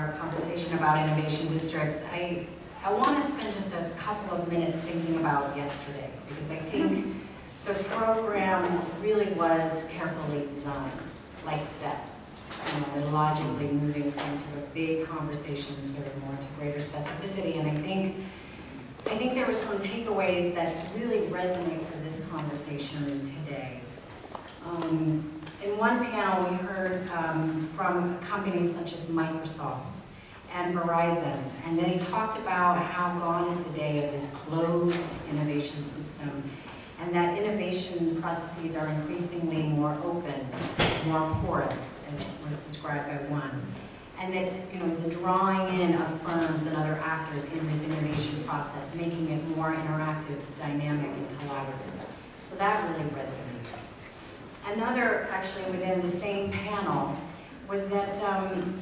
our conversation about innovation districts, I want to spend just a couple of minutes thinking about yesterday, because I think the program really was carefully designed, like steps. We're logically moving from sort of big conversations sort of more to greater specificity, and I think there were some takeaways that really resonate for this conversation today. In one panel, we heard from companies such as Microsoft and Verizon, and they talked about how gone is the day of this closed innovation system, and that innovation processes are increasingly more open, more porous, as was described by one. And it's, the drawing in of firms and other actors in this innovation process, making it more interactive, dynamic, and collaborative. So that really resonated. Another, actually within the same panel, was that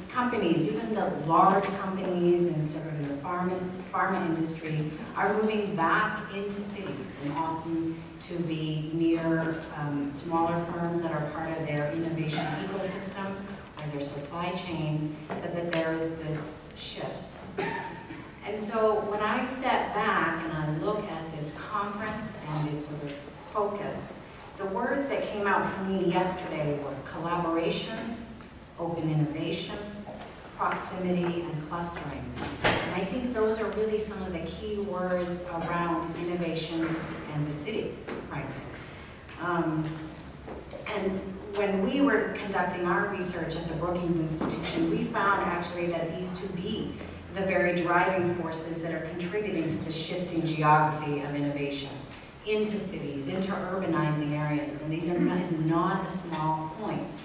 companies, even the large companies and sort of in the pharma industry, are moving back into cities and often to be near smaller firms that are part of their innovation ecosystem or their supply chain, but that there is this shift. And so when I step back and I look at this conference and its sort of focus, the words that came out for me yesterday were collaboration, open innovation, proximity, and clustering. And I think those are really some of the key words around innovation and the city, frankly. And when we were conducting our research at the Brookings Institution, we found actually that these to be the very driving forces that are contributing to the shifting geography of innovation into cities, into urbanizing areas, and these are not a small point.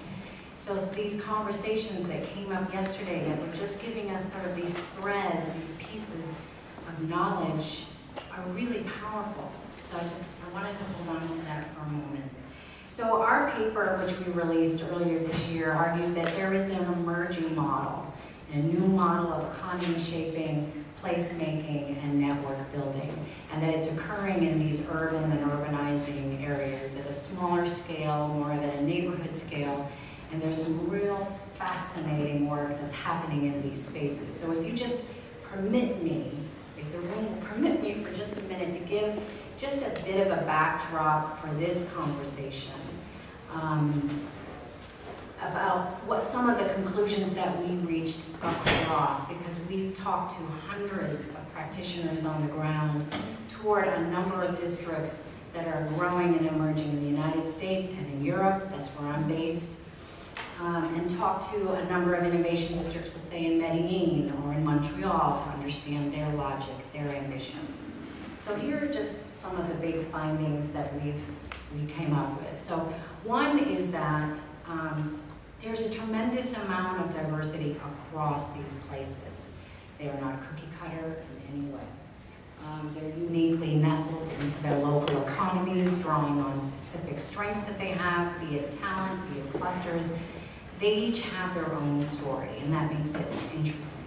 So these conversations that came up yesterday that were just giving us sort of these threads, these pieces of knowledge are really powerful. So I wanted to hold on to that for a moment. So our paper, which we released earlier this year, argued that there is an emerging model, a new model of economy shaping, placemaking, and network building, and that it's occurring in these urban and urbanizing areas at a smaller scale, more at a neighborhood scale, and there's some real fascinating work that's happening in these spaces. So if you just permit me, if the room will permit me for just a minute to give just a bit of a backdrop for this conversation about what some of the conclusions that we reached across, because we've talked to hundreds of practitioners on the ground, toured a number of districts that are growing and emerging in the United States and in Europe, that's where I'm based, and talked to a number of innovation districts, let's say in Medellin or in Montreal, to understand their logic, their ambitions. So here are just some of the big findings that we came up with. So one is that there's a tremendous amount of diversity across these places. They are not cookie cutter in any way. They're uniquely nestled into their local economies, drawing on specific strengths that they have, be it talent, be it clusters. They each have their own story, and that makes it interesting.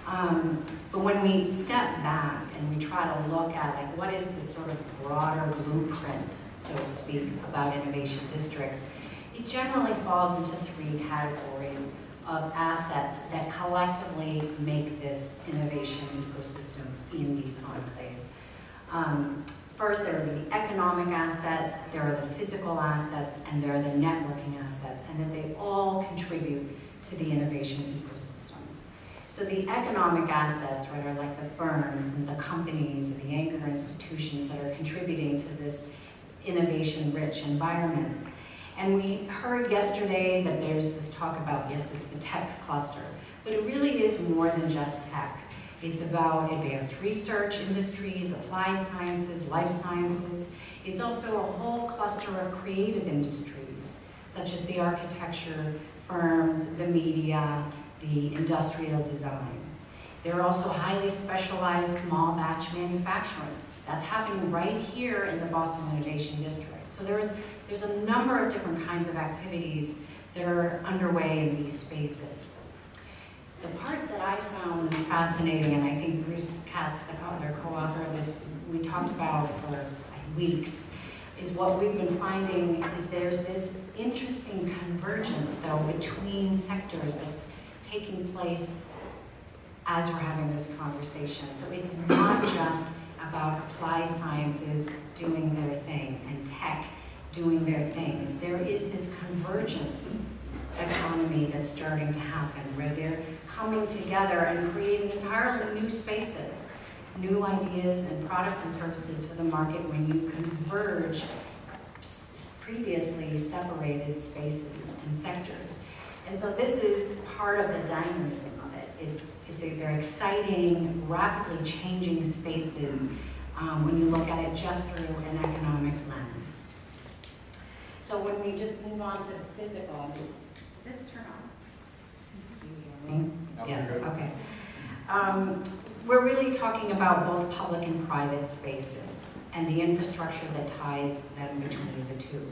But when we step back and we try to look at what is the sort of broader blueprint, so to speak, about innovation districts, it generally falls into three categories of assets that collectively make this innovation ecosystem in these enclaves. First, there are the economic assets, there are the physical assets, and there are the networking assets, and that they all contribute to the innovation ecosystem. So the economic assets, right, are like the firms and the companies and the anchor institutions that are contributing to this innovation-rich environment. And we heard yesterday that there's this talk about, yes, it's the tech cluster, but it really is more than just tech. It's about advanced research industries, applied sciences, life sciences. It's also a whole cluster of creative industries, such as the architecture firms, the media, the industrial design. There are also highly specialized small batch manufacturing. That's happening right here in the Boston Innovation District. So there's a number of different kinds of activities that are underway in these spaces. The part that I found fascinating, and I think Bruce Katz, the co-author of this, we talked about for weeks, is what we've been finding is there's this interesting convergence, though, between sectors that's taking place as we're having this conversation. So it's not just about applied sciences doing their thing and tech doing their thing. There is this convergence economy that's starting to happen where they're coming together and creating entirely new spaces, new ideas and products and services for the market when you converge previously separated spaces and sectors. And so this is part of the dynamism of it. It's a very exciting, rapidly changing spaces when you look at it just through an economic lens. So when we just move on to physical, this turn on. Do you hear me? Yes, okay. We're really talking about both public and private spaces and the infrastructure that ties them between the two.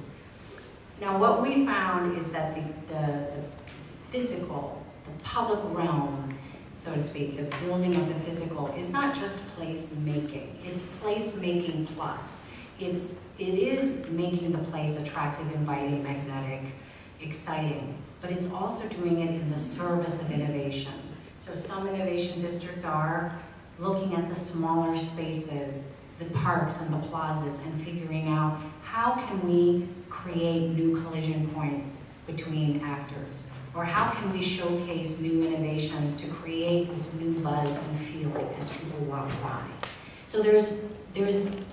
Now what we found is that the physical, the public realm, so to speak, the building of the physical is not just place making, it's place making plus. It is making the place attractive, inviting, magnetic, exciting, but it's also doing it in the service of innovation. So some innovation districts are looking at the smaller spaces, the parks and the plazas, and figuring out how can we create new collision points between actors, or how can we showcase new innovations to create this new buzz and feeling as people walk by. So there's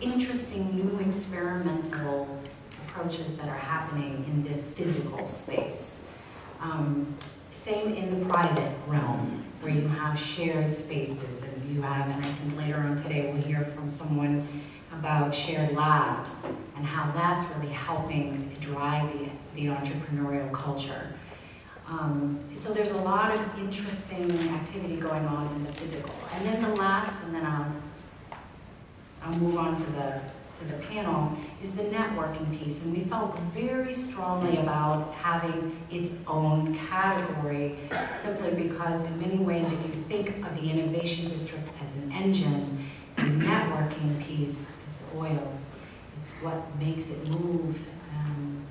interesting new experimental approaches that are happening in the physical space. Same in the private realm, where you have shared spaces, and you have, and I think later on today we'll hear from someone about shared labs and how that's really helping drive the entrepreneurial culture. So there's a lot of interesting activity going on in the physical. And then the last, and then I'll move on to the panel, is the networking piece. And we felt very strongly about having its own category, simply because in many ways, if you think of the innovation district as an engine, the networking piece is the oil. It's what makes it move and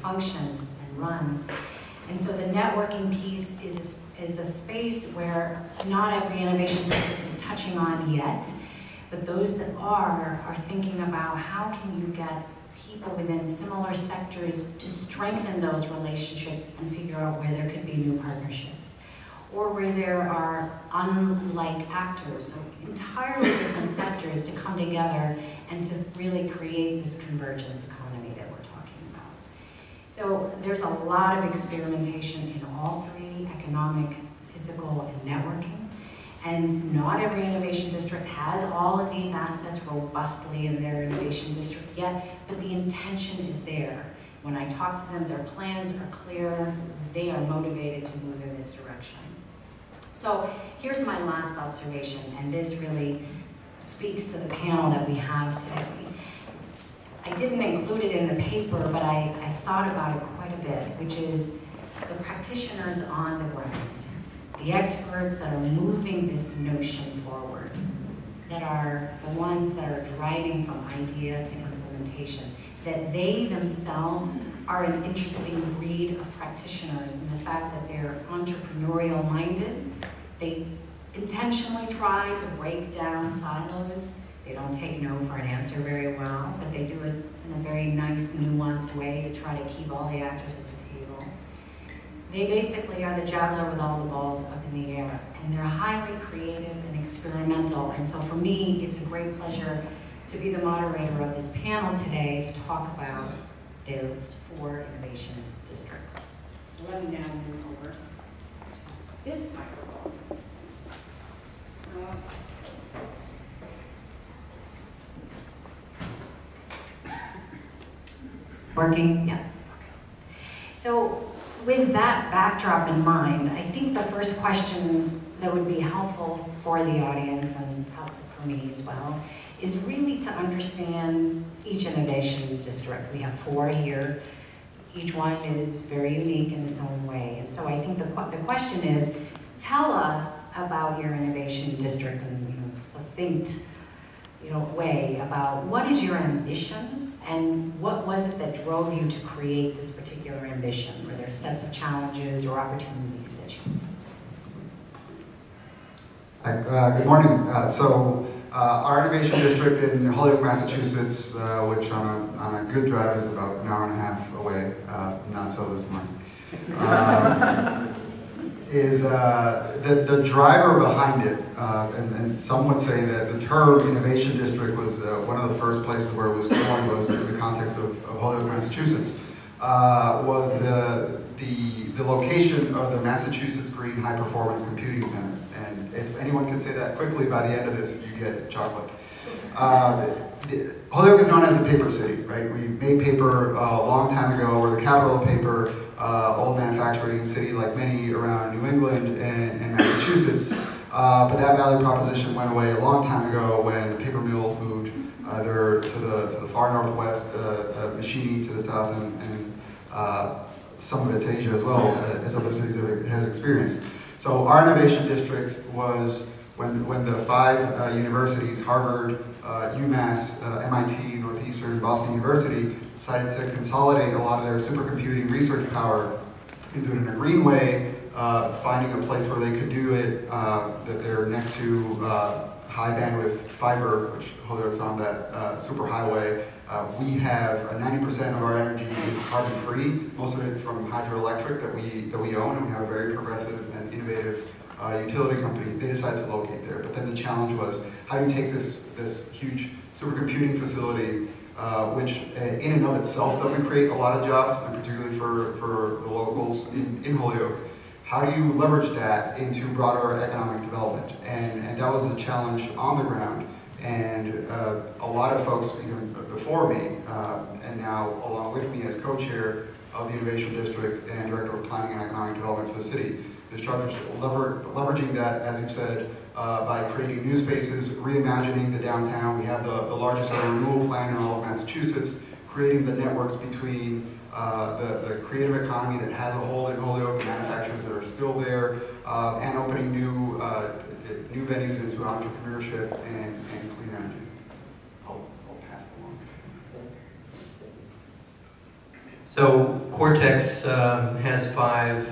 function and run. And so the networking piece is a space where not every innovation district is touching on yet, but those that are thinking about how can you get people within similar sectors to strengthen those relationships and figure out where there could be new partnerships. Or where there are unlike actors, so entirely different sectors to come together and to really create this convergence economy that we're talking about. So there's a lot of experimentation in all three, economic, physical, and networking. And not every innovation district has all of these assets robustly in their innovation district yet, but the intention is there. When I talk to them, their plans are clear, they are motivated to move in this direction. So here's my last observation, and this really speaks to the panel that we have today. I didn't include it in the paper, but I thought about it quite a bit, which is the practitioners on the ground. The experts that are moving this notion forward, that are the ones that are driving from idea to implementation, that they themselves are an interesting breed of practitioners in the fact that they're entrepreneurial minded. They intentionally try to break down silos. They don't take no for an answer very well, but they do it in a very nice, nuanced way to try to keep all the actors at the table. They basically are the juggler with all the balls up in the air, and they're highly creative and experimental. And so for me, it's a great pleasure to be the moderator of this panel today to talk about those 4 innovation districts. So let me now move over to this microphone. Working? Yeah. Okay. So with that backdrop in mind, I think the first question that would be helpful for the audience and helpful for me as well is really to understand each innovation district. We have 4 here. Each one is very unique in its own way. And so I think the question is, tell us about your innovation district in a succinct way about what is your ambition and what was it that drove you to create this particular ambition? Were there sets of challenges or opportunities that you see? Good morning. Our innovation district in Holyoke, Massachusetts, which on a good drive is about an hour and a half away, not so this morning, is the driver behind it, and some would say that the term innovation district was one of the first places where it was coined was in the context of Holyoke, Massachusetts, was the location of the Massachusetts Green High Performance Computing Center. And if anyone can say that quickly, by the end of this, you get chocolate. Holyoke is known as the paper city, right? We made paper a long time ago. We're the capital of paper, old manufacturing city like many around New England and Massachusetts. But that value proposition went away a long time ago when the paper mills moved either to the far northwest, machining to the south, and some of it's Asia as well, as other cities has experienced. So our innovation district was when the 5 universities, Harvard, UMass, MIT, Northeastern, Boston University, decided to consolidate a lot of their supercomputing research power and do it in a green way, finding a place where they could do it, that they're next to high bandwidth fiber, which Holyoke's on that super highway. We have 90% of our energy is carbon free, most of it from hydroelectric that we own, and we have a very progressive and innovative utility company. They decided to locate there, but then the challenge was how do you take this huge supercomputing facility, which in and of itself doesn't create a lot of jobs, and particularly for the locals in Holyoke. How do you leverage that into broader economic development? And that was the challenge on the ground. And a lot of folks, even before me, and now along with me as co-chair of the Innovation District and Director of Planning and Economic Development for the city, is charged with leveraging that, as you said, by creating new spaces, reimagining the downtown. We have the largest urban renewal plan in all of Massachusetts, creating the networks between the creative economy that has a hold in Holyoke, the manufacturers that are still there, and opening new venues into entrepreneurship and clean energy. I'll pass it along. So CORTEX has 5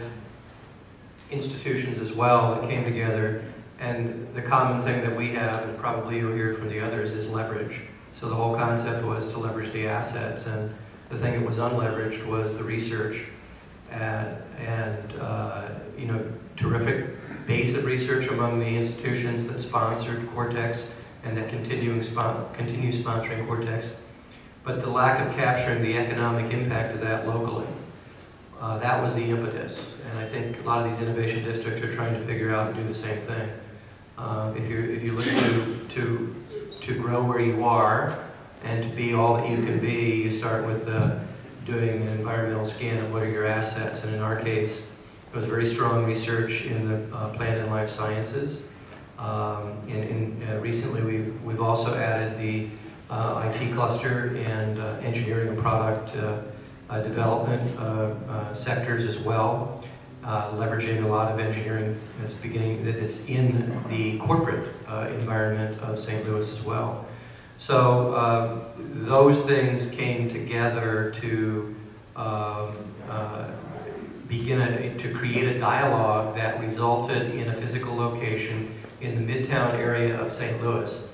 institutions as well that came together, and the common thing that we have, and probably you'll hear from the others, is leverage. So the whole concept was to leverage the assets, and the thing that was unleveraged was the research, and you know, terrific base of research among the institutions that sponsored CORTEX and that continue sponsoring CORTEX, but the lack of capturing the economic impact of that locally. That was the impetus, and I think a lot of these innovation districts are trying to figure out and do the same thing. If you look to grow where you are and to be all that you can be, you start with doing an environmental scan of what are your assets, and in our case, there was very strong research in the plant and life sciences. Recently, we've also added the IT cluster and engineering and product development sectors as well, leveraging a lot of engineering that's in the corporate environment of St. Louis as well. So those things came together to to create a dialogue that resulted in a physical location in the Midtown area of St. Louis.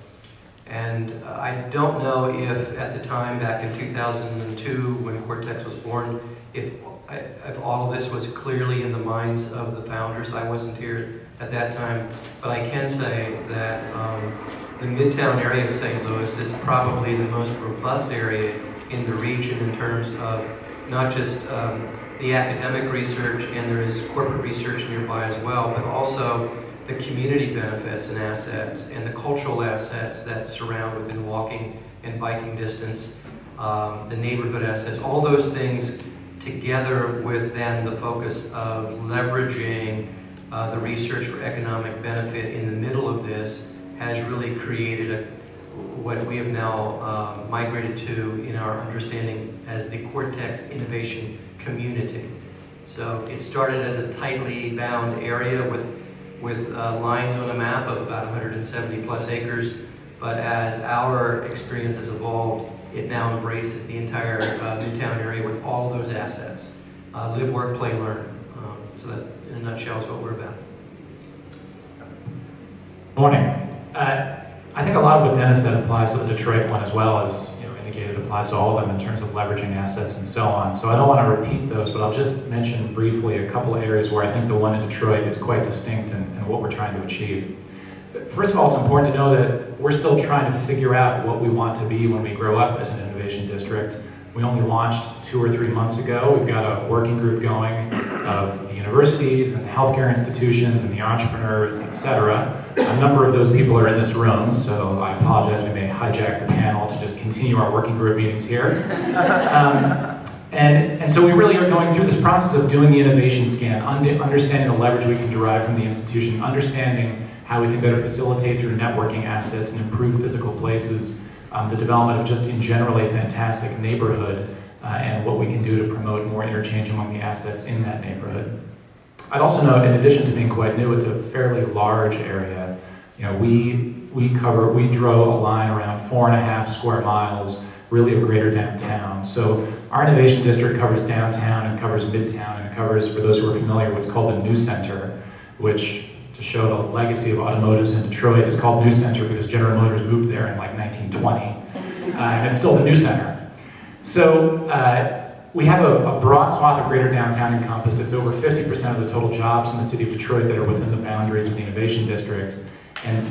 And I don't know if at the time, back in 2002, when CORTEX was born, if all of this was clearly in the minds of the founders. I wasn't here at that time, but I can say that the Midtown area of St. Louis is probably the most robust area in the region in terms of not just the academic research, and there is corporate research nearby as well, but also the community benefits and assets and the cultural assets that surround within walking and biking distance, the neighborhood assets, all those things together with then the focus of leveraging the research for economic benefit in the middle of this has really created what we have now migrated to in our understanding as the CORTEX Innovation Community. So it started as a tightly bound area with lines on a map of about 170 plus acres, but as our experience has evolved, it now embraces the entire Midtown area with all of those assets. Live, work, play, learn. So that, in a nutshell, is what we're about. Morning. I think a lot of what Dennis said applies to the Detroit one as well as indicated applies to all of them in terms of leveraging assets and so on. So I don't want to repeat those, but I'll just mention briefly a couple of areas where I think the one in Detroit is quite distinct in what we're trying to achieve. First of all, it's important to know that we're still trying to figure out what we want to be when we grow up as an innovation district. We only launched 2 or 3 months ago. We've got a working group going of the universities and the healthcare institutions and the entrepreneurs, etc. A number of those people are in this room, so I apologize, we may hijack the panel to just continue our working group meetings here. And so we really are going through this process of doing the innovation scan, understanding the leverage we can derive from the institution, understanding how we can better facilitate through networking assets and improve physical places, the development of just in general a fantastic neighborhood, and what we can do to promote more interchange among the assets in that neighborhood. I'd also note, in addition to being quite new, it's a fairly large area. We drove a line around 4.5 square miles, really of greater downtown. So our innovation district covers downtown and covers midtown, and it covers, for those who are familiar, what's called the New Center, which, to show the legacy of automotives in Detroit, is called New Center because General Motors moved there in like 1920, and it's still the New Center. So we have a broad swath of greater downtown encompassed. It's over 50% of the total jobs in the city of Detroit that are within the boundaries of the innovation district. And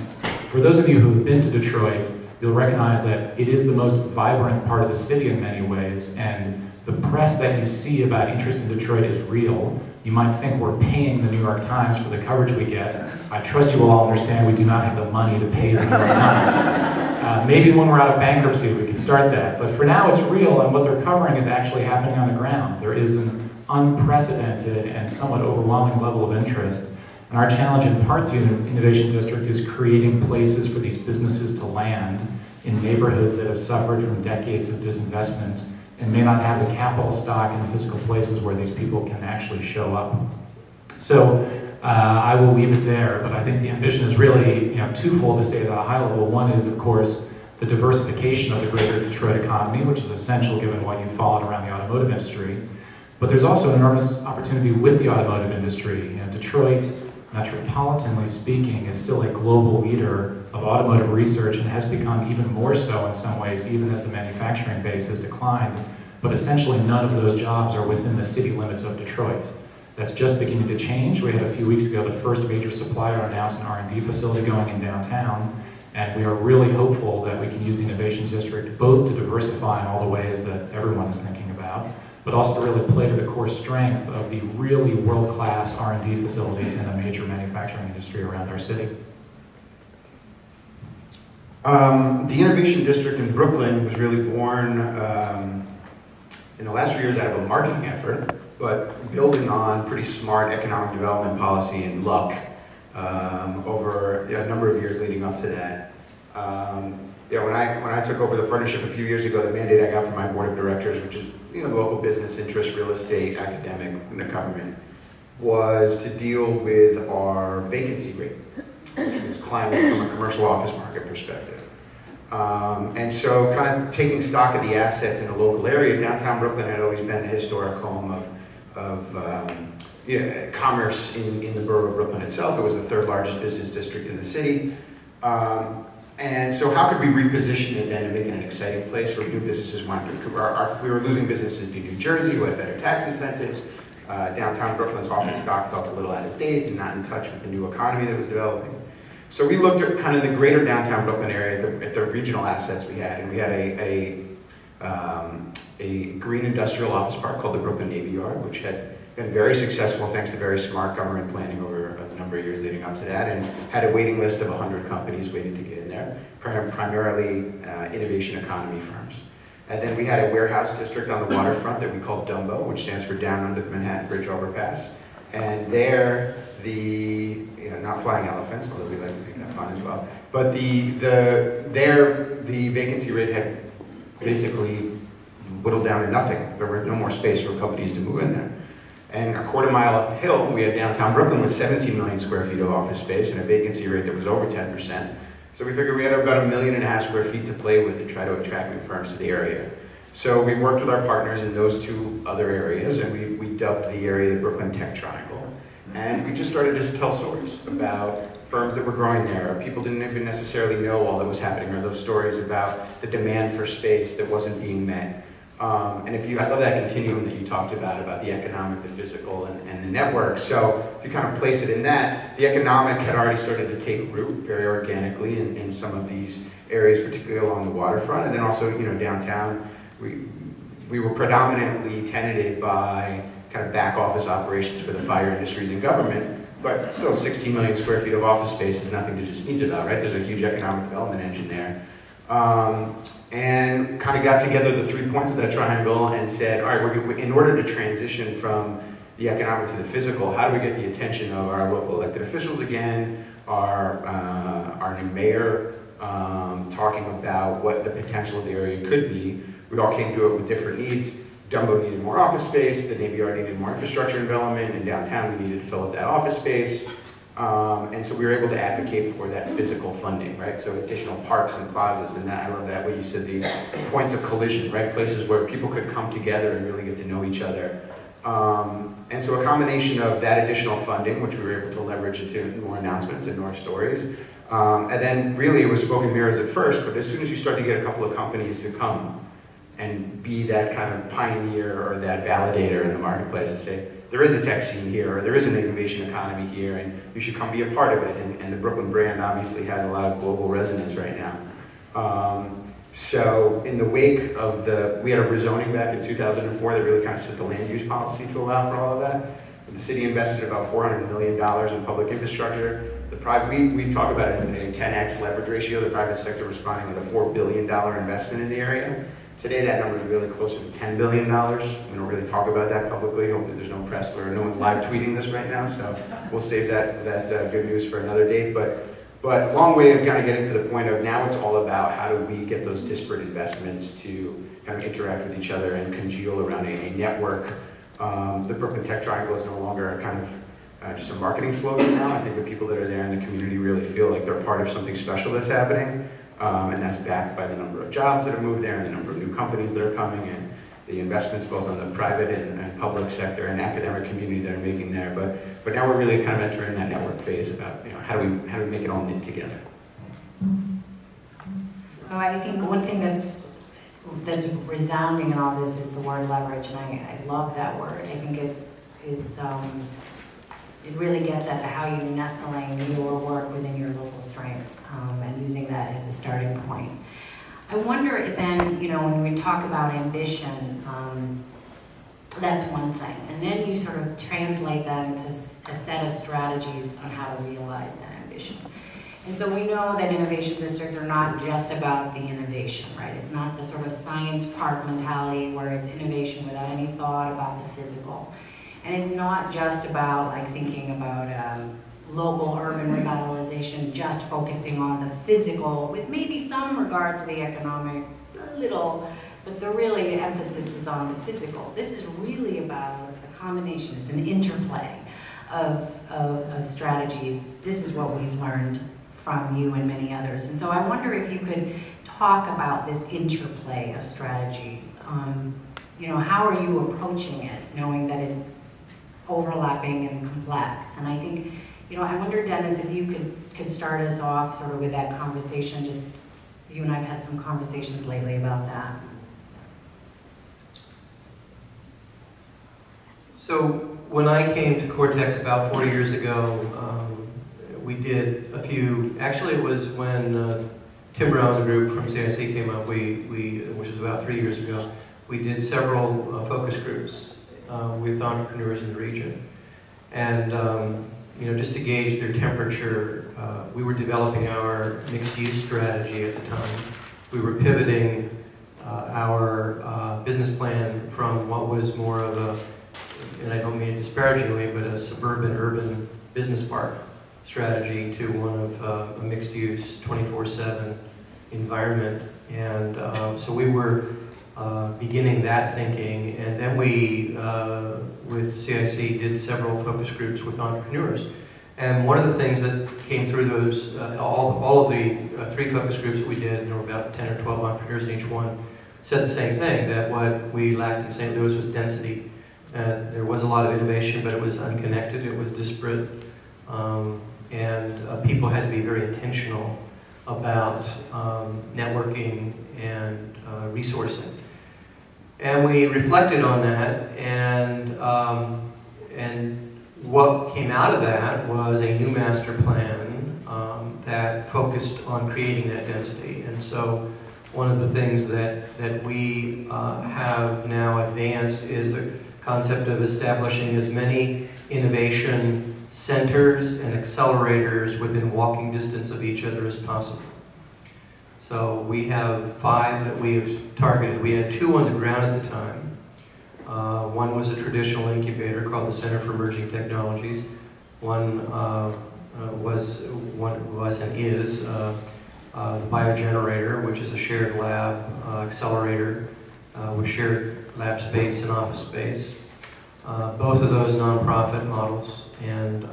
for those of you who have been to Detroit, you'll recognize that it is the most vibrant part of the city in many ways, and the press that you see about interest in Detroit is real. You might think we're paying the New York Times for the coverage we get. I trust you will all understand we do not have the money to pay the New York Times. Maybe when we're out of bankruptcy we can start that, but for now it's real, and what they're covering is actually happening on the ground. There is an unprecedented and somewhat overwhelming level of interest, and our challenge in part through the Innovation District is creating places for these businesses to land in neighborhoods that have suffered from decades of disinvestment and may not have the capital stock and the physical places where these people can actually show up. So I will leave it there, but I think the ambition is really twofold to say at a high level. One is, of course, the diversification of the greater Detroit economy, which is essential given what you followed around the automotive industry. But there's also an enormous opportunity with the automotive industry. Detroit, metropolitanly speaking, is still a global leader of automotive research and has become even more so in some ways, even as the manufacturing base has declined. But essentially none of those jobs are within the city limits of Detroit. That's just beginning to change. We had a few weeks ago the first major supplier announce an R&D facility going in downtown, and we are really hopeful that we can use the Innovation District both to diversify in all the ways that everyone is thinking about, but also to really play to the core strength of the really world-class R&D facilities in the major manufacturing industry around our city. The Innovation District in Brooklyn was really born in the last few years out of a marketing effort, but building on pretty smart economic development policy and luck over a number of years leading up to that. When I took over the partnership a few years ago, the mandate I got from my board of directors, which is the local business interest, real estate, academic, and the government, was to deal with our vacancy rate, which was climbing from a commercial office market perspective. And so kind of taking stock of the assets in the local area, downtown Brooklyn had always been a historic home of commerce in the borough of Brooklyn itself. It was the 3rd largest business district in the city. And so how could we reposition it then and make it an exciting place where new businesses wanted to, we were losing businesses to New Jersey who had better tax incentives. Downtown Brooklyn's office stock felt a little out of date and not in touch with the new economy that was developing. So we looked at kind of the greater downtown Brooklyn area, at the regional assets we had, and we had a green industrial office park called the Brooklyn Navy Yard, which had been very successful thanks to very smart government planning over a number of years leading up to that, and had a waiting list of 100 companies waiting to get in there, primarily innovation economy firms. And then we had a warehouse district on the waterfront that we called Dumbo, which stands for Down Under the Manhattan Bridge Overpass. And there, not flying elephants, although we like to pick that fun as well, but the vacancy rate had basically whittled down to nothing. There was no more space for companies to move in there. And a quarter mile uphill, we had downtown Brooklyn with 17 million square feet of office space and a vacancy rate that was over 10%. So we figured we had about 1.5 million square feet to play with to try to attract new firms to the area. So we worked with our partners in those 2 other areas, and we dubbed the area the Brooklyn Tech Triangle. And we just started to tell stories about firms that were growing there. People didn't even necessarily know all that was happening, or those stories about the demand for space that wasn't being met. And I love that continuum that you talked about the economic, the physical, and the network. So if you kind of place it in that, the economic had already started to take root very organically in some of these areas, particularly along the waterfront. And then also, downtown, we were predominantly tenanted by kind of back office operations for the fire industries and government, but still 16 million square feet of office space is nothing to just sneeze about, right? There's a huge economic development engine there. And kind of got together the 3 points of that triangle and said, all right, in order to transition from the economic to the physical, how do we get the attention of our local elected officials again, our new mayor, talking about what the potential of the area could be. We all came to it with different needs. Dumbo needed more office space, the Navy Yard needed more infrastructure development, and downtown we needed to fill up that office space. And so we were able to advocate for that physical funding, right? So additional parks and plazas, and that, I love that way you said the points of collision, right? Places where people could come together and really get to know each other. And so a combination of that additional funding, which we were able to leverage into more announcements and more stories. And then really it was smoke and mirrors at first, but as soon as you start to get a couple of companies to come and be that kind of pioneer or that validator in the marketplace and say, there is a tech scene here, or there is an innovation economy here, and you should come be a part of it. And the Brooklyn brand obviously has a lot of global resonance right now. So in the wake of we had a rezoning back in 2004 that really kind of set the land use policy to allow for all of that. The city invested about $400 million in public infrastructure. We talk about it in a 10x leverage ratio, the private sector responding with a $4 billion investment in the area. Today that number is really closer to $10 billion. We don't really talk about that publicly. Hopefully there's no press or no one's live tweeting this right now, so we'll save that good news for another date. But long way of kind of getting to the point of now it's all about how do we get those disparate investments to kind of interact with each other and congeal around a network. The Brooklyn Tech Triangle is no longer a kind of just a marketing slogan now. I think the people that are there in the community really feel like they're part of something special that's happening. And that's backed by the number of jobs that have moved there and the number of new companies that are coming and the investments both on the private and public sector and academic community that are making there. But now we're really kind of entering that network phase about how do we make it all knit together. So I think one thing that's resounding in all this is the word leverage, and I love that word. I think it really gets at to how you're nestling your work within your local strengths and using that as a starting point. I wonder if then, when we talk about ambition, that's one thing. And then you sort of translate that into a set of strategies on how to realize that ambition. And so we know that innovation districts are not just about the innovation, right? It's not the sort of science park mentality where it's innovation without any thought about the physical. And it's not just about thinking about local urban revitalization, just focusing on the physical, with maybe some regard to the economic, a little, but the really emphasis is on the physical. This is really about a combination, it's an interplay of strategies. This is what we've learned from you and many others. And so I wonder if you could talk about this interplay of strategies. How are you approaching it, knowing that it's overlapping and complex? And I think, I wonder, Dennis, if you could start us off sort of with that conversation. Just, you and I have had some conversations lately about that. So when I came to Cortex about 40 years ago, we did a few, actually it was when Tim Brown and the group from CIC came up, which was about 3 years ago, we did several focus groups with entrepreneurs in the region. And just to gauge their temperature, we were developing our mixed-use strategy at the time. We were pivoting our business plan from what was more of a, and I don't mean it disparagingly, but a suburban-urban business park strategy to one of a mixed-use, 24/7 environment. And so we were beginning that thinking, and then we, with CIC, did several focus groups with entrepreneurs. And one of the things that came through those, all of the 3 focus groups that we did, and there were about 10 or 12 entrepreneurs in each one, said the same thing, that what we lacked in St. Louis was density. And there was a lot of innovation, but it was unconnected, it was disparate, and people had to be very intentional about networking and resourcing. And we reflected on that, and what came out of that was a new master plan that focused on creating that density. And so one of the things that we have now advanced is a concept of establishing as many innovation centers and accelerators within walking distance of each other as possible. So we have 5 that we have targeted. We had 2 on the ground at the time. One was a traditional incubator called the Center for Emerging Technologies. One was and is the Biogenerator, which is a shared lab accelerator with shared lab space and office space. Both of those nonprofit models, and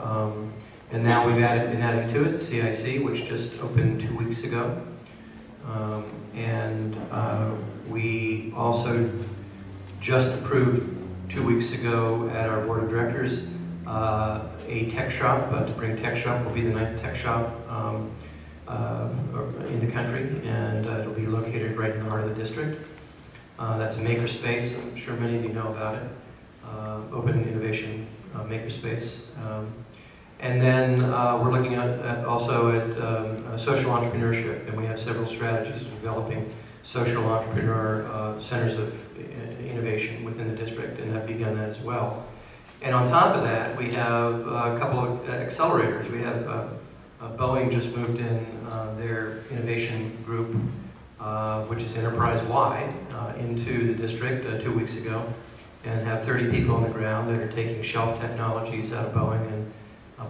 now we've been adding to it the CIC, which just opened 2 weeks ago. We also just approved 2 weeks ago at our board of directors a tech shop. To bring tech shop will be the 9th tech shop in the country, and it'll be located right in the heart of the district. That's a makerspace. I'm sure many of you know about it. Open innovation makerspace. And then we're looking also at social entrepreneurship, and we have several strategies of developing social entrepreneur centers of innovation within the district, and have begun that as well. And on top of that, we have a couple of accelerators. We have Boeing just moved in their innovation group, which is enterprise-wide, into the district 2 weeks ago, and have 30 people on the ground that are taking shelf technologies out of Boeing and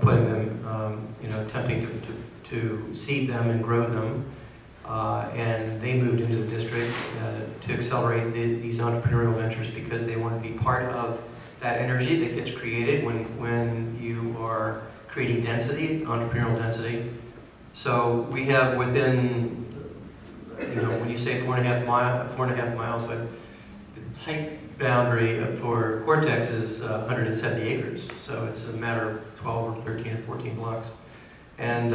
putting them, attempting to seed them and grow them. And they moved into the district to accelerate these entrepreneurial ventures because they want to be part of that energy that gets created when you are creating density, entrepreneurial density. So we have within, when you say 4.5 miles, the tight boundary for CORTEX is 170 acres. So it's a matter of 12 or 13 or 14 blocks. And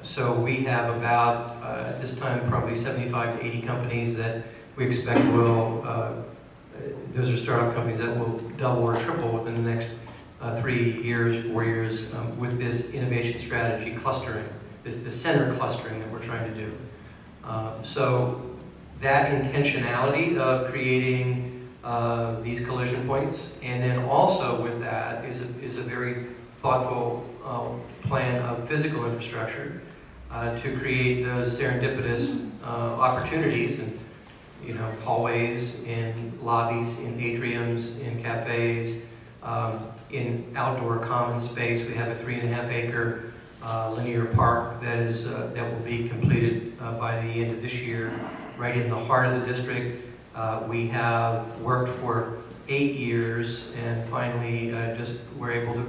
so we have about, at this time, probably 75 to 80 companies that we expect will, those are startup companies that will double or triple within the next 3 years, 4 years, with this innovation strategy clustering, this center clustering that we're trying to do. So that intentionality of creating these collision points, and then also with that is a very thoughtful plan of physical infrastructure to create those serendipitous opportunities and hallways, in lobbies, in atriums, in cafes, in outdoor common space. We have a 3.5 acre linear park that will be completed by the end of this year, right in the heart of the district. We have worked for 8 years, and finally just were able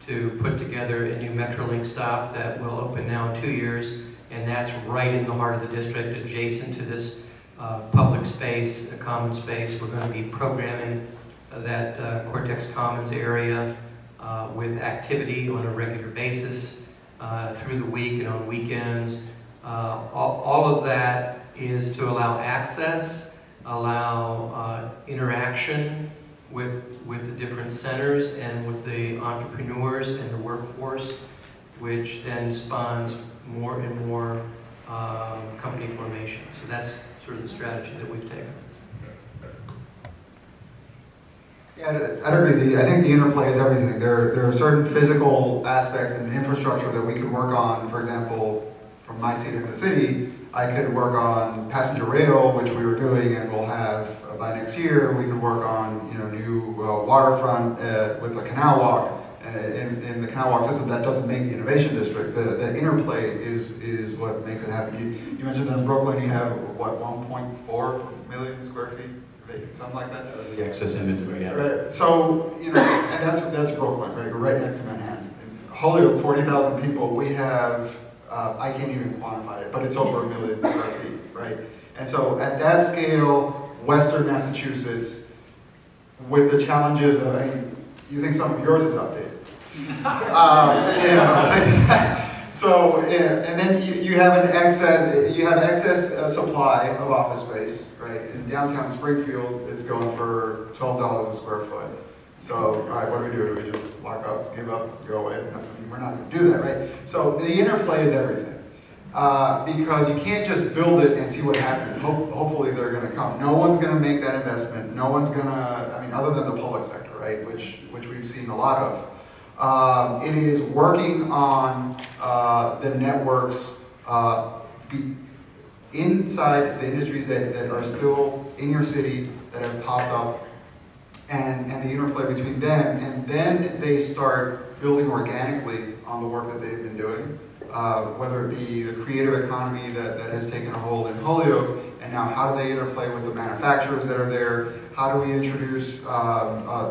to put together a new Metrolink stop that will open now in 2 years, and that's right in the heart of the district, adjacent to this public space, a common space. We're going to be programming that CORTEX Commons area with activity on a regular basis through the week and on weekends. All of that is to allow access, allow interaction with the different centers and with the entrepreneurs and the workforce, which then spawns more and more company formation. So that's sort of the strategy that we've taken. Yeah, I'd agree. I think the interplay is everything. There are certain physical aspects and infrastructure that we could work on. For example, from my seat in the city, I could work on passenger rail, which we were doing and we'll have by next year. We could work on new waterfront with a canal walk. In the canal walk system, that doesn't make the innovation district. The interplay is what makes it happen. You mentioned that in Brooklyn you have, what, 1.4 million square feet vacant, something like that? The excess inventory, yeah. Right. So, and that's Brooklyn, right? We're right next to Manhattan. In Holyoke, 40,000 people, we have, I can't even quantify it, but it's over 1 million square feet, right? And so at that scale, Western Massachusetts, with the challenges of, I mean, you think some of yours is updated. So, and then you have an excess supply of office space, right? In downtown Springfield, it's going for $12 a square foot. So, all right, what do? Do we just lock up, give up, go away? No, we're not going to do that, right? So the interplay is everything. Because you can't just build it and see what happens. Hopefully they're going to come. No one's going to make that investment. No one's going to, I mean, other than the public sector, right? Which we've seen a lot of. It is working on the networks inside the industries that are still in your city that have popped up, and the interplay between them, and then they start building organically on the work that they've been doing. Whether it be the creative economy that has taken a hold in Holyoke, and now how do they interplay with the manufacturers that are there? How do we introduce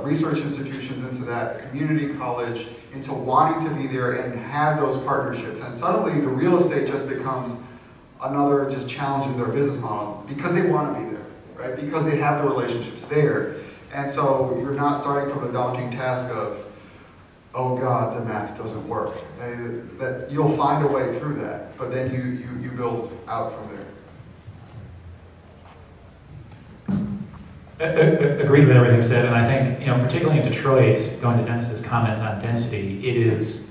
research institutions into that, community college, into wanting to be there and have those partnerships? And suddenly the real estate just becomes another just challenge in their business model because they want to be there, right? Because they have the relationships there. And so you're not starting from the daunting task of, oh God, the math doesn't work. That you'll find a way through that, but then you build out from there. Agreed with everything said, and I think, particularly in Detroit, going to Dennis's comment on density, it is,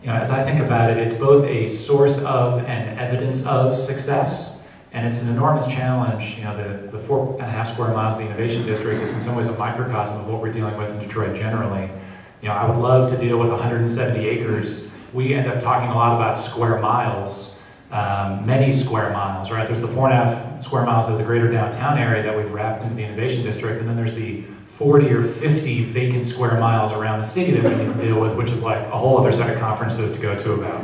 as I think about it, it's both a source of and evidence of success, and it's an enormous challenge. The 4.5 square miles of the Innovation District is in some ways a microcosm of what we're dealing with in Detroit generally. I would love to deal with 170 acres. We end up talking a lot about square miles, many square miles, right? There's the 4.5 square miles of the greater downtown area that we've wrapped into the Innovation District, and then there's the 40 or 50 vacant square miles around the city that we need to deal with, which is like a whole other set of conferences to go to about.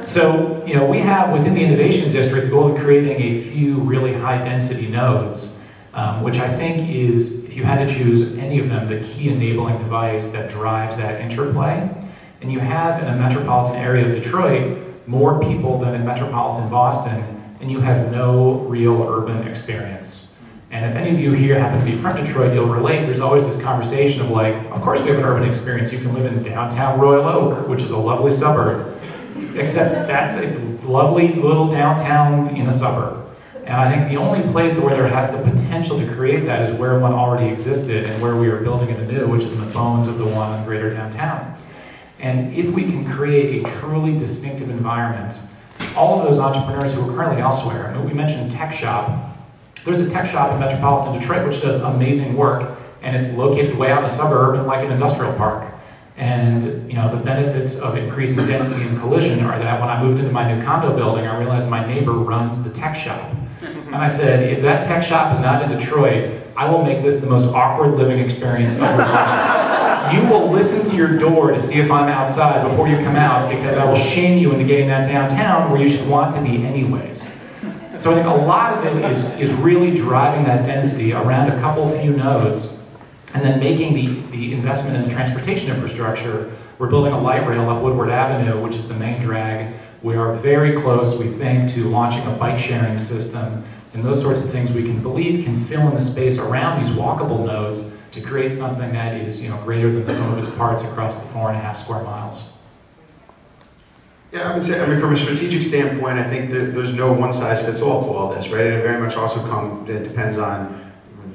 So, we have within the Innovation District the goal of creating a few really high density nodes, which I think is, if you had to choose any of them, the key enabling device that drives that interplay. And you have in a metropolitan area of Detroit more people than in metropolitan Boston, and you have no real urban experience. And if any of you here happen to be from Detroit, you'll relate. There's always this conversation of like, of course we have an urban experience. You can live in downtown Royal Oak, which is a lovely suburb. Except that's a lovely little downtown in a suburb. And I think the only place where there has the potential to create that is where one already existed and where we are building it anew, which is in the bones of the one in greater downtown. And if we can create a truly distinctive environment, all of those entrepreneurs who are currently elsewhere, we mentioned tech shop. There's a tech shop in metropolitan Detroit which does amazing work, and it's located way out in a suburb in like an industrial park. And the benefits of increasing density and collision are that when I moved into my new condo building, I realized my neighbor runs the tech shop. And I said, if that tech shop is not in Detroit, I will make this the most awkward living experience of your life. You will listen to your door to see if I'm outside before you come out, because I will shame you into getting that downtown where you should want to be anyways. So I think a lot of it is really driving that density around a couple few nodes, and then making the investment in the transportation infrastructure. We're building a light rail up Woodward Avenue, which is the main drag. We are very close, we think, to launching a bike sharing system, and those sorts of things we can believe can fill in the space around these walkable nodes to create something that is greater than the sum of its parts across the 4.5 square miles. Yeah, I would say, from a strategic standpoint, I think that there's no one size fits all to all this, right? And it very much also depends on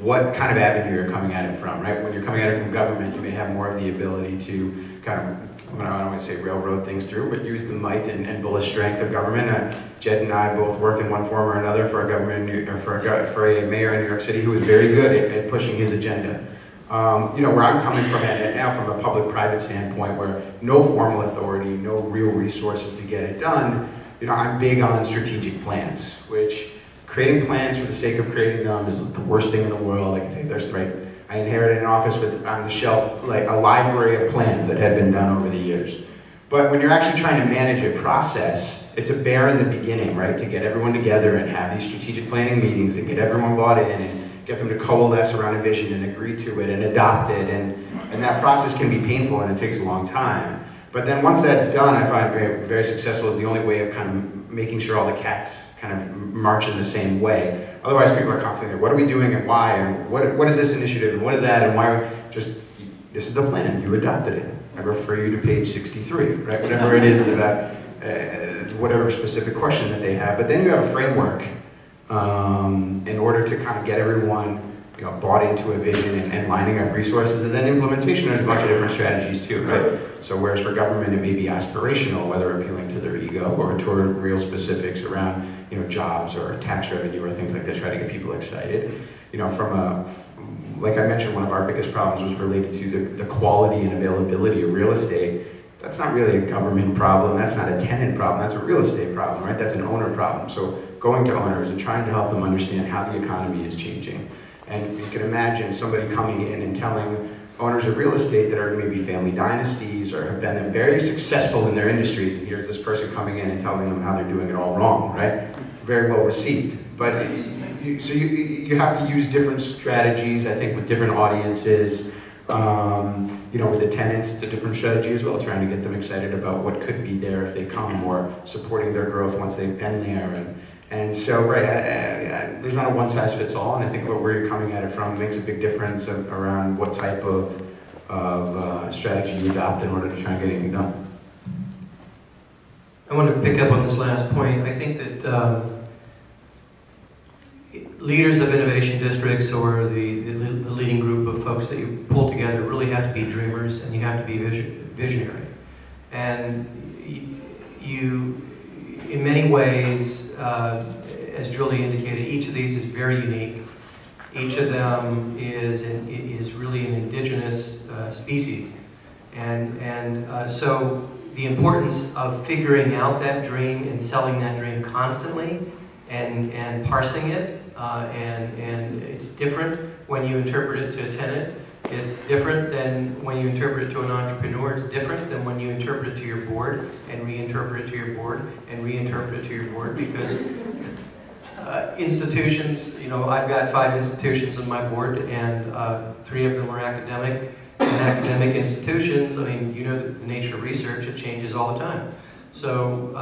what kind of avenue you're coming at it from, right? When you're coming at it from government, you may have more of the ability to kind of, I don't want to say railroad things through, but use the might and bullish strength of government. Jed and I both worked in one form or another for a government, for a mayor in New York City who was very good at pushing his agenda. Where I'm coming from it now, from a public-private standpoint, where no formal authority, no real resources to get it done, I'm big on strategic plans, which creating plans for the sake of creating them is the worst thing in the world. I can say there's, right, I inherited an office with, on the shelf, like a library of plans that had been done over the years. But when you're actually trying to manage a process, it's a bear in the beginning, right? To get everyone together and have these strategic planning meetings and get everyone bought in and get them to coalesce around a vision and agree to it and adopt it. And that process can be painful and it takes a long time. But then once that's done, I find very successful is the only way of kind of making sure all the cats kind of march in the same way. Otherwise, people are constantly, what are we doing and why, and what is this initiative, and what is that, and why? Just, this is the plan, you adopted it. I refer you to page 63, right? Whatever it is about, whatever specific question that they have. But then you have a framework in order to kind of get everyone bought into a vision and lining up resources. And then implementation, there's a bunch of different strategies too, right? So whereas for government it may be aspirational, whether appealing to their ego or toward real specifics around jobs or tax revenue or things like that, try to get people excited. Like I mentioned, one of our biggest problems was related to the quality and availability of real estate. That's not really a government problem, that's not a tenant problem, that's a real estate problem, right? That's an owner problem. So going to owners and trying to help them understand how the economy is changing. And you can imagine somebody coming in and telling owners of real estate that are maybe family dynasties or have been very successful in their industries, and here's this person coming in and telling them how they're doing it all wrong, right? Very well received. But so you have to use different strategies, I think, with different audiences. With the tenants, it's a different strategy as well, trying to get them excited about what could be there if they come, or supporting their growth once they've been there. And so, right, there's not a one-size-fits-all, and I think where you're coming at it from makes a big difference around what type of strategy you adopt in order to try and get anything done. I want to pick up on this last point. I think that leaders of innovation districts or the leading group of folks that you pull together really have to be dreamers, and you have to be visionary. And you, in many ways, as Julie indicated, each of these is very unique. Each of them is really an indigenous species. And so the importance of figuring out that dream and selling that dream constantly and parsing it, and it's different when you interpret it to a tenant. It's different than when you interpret it to an entrepreneur. It's different than when you interpret it to your board and reinterpret it to your board and reinterpret it to your board, because institutions, I've got 5 institutions on my board, and 3 of them are academic. And academic institutions, I mean, the nature of research, it changes all the time. So,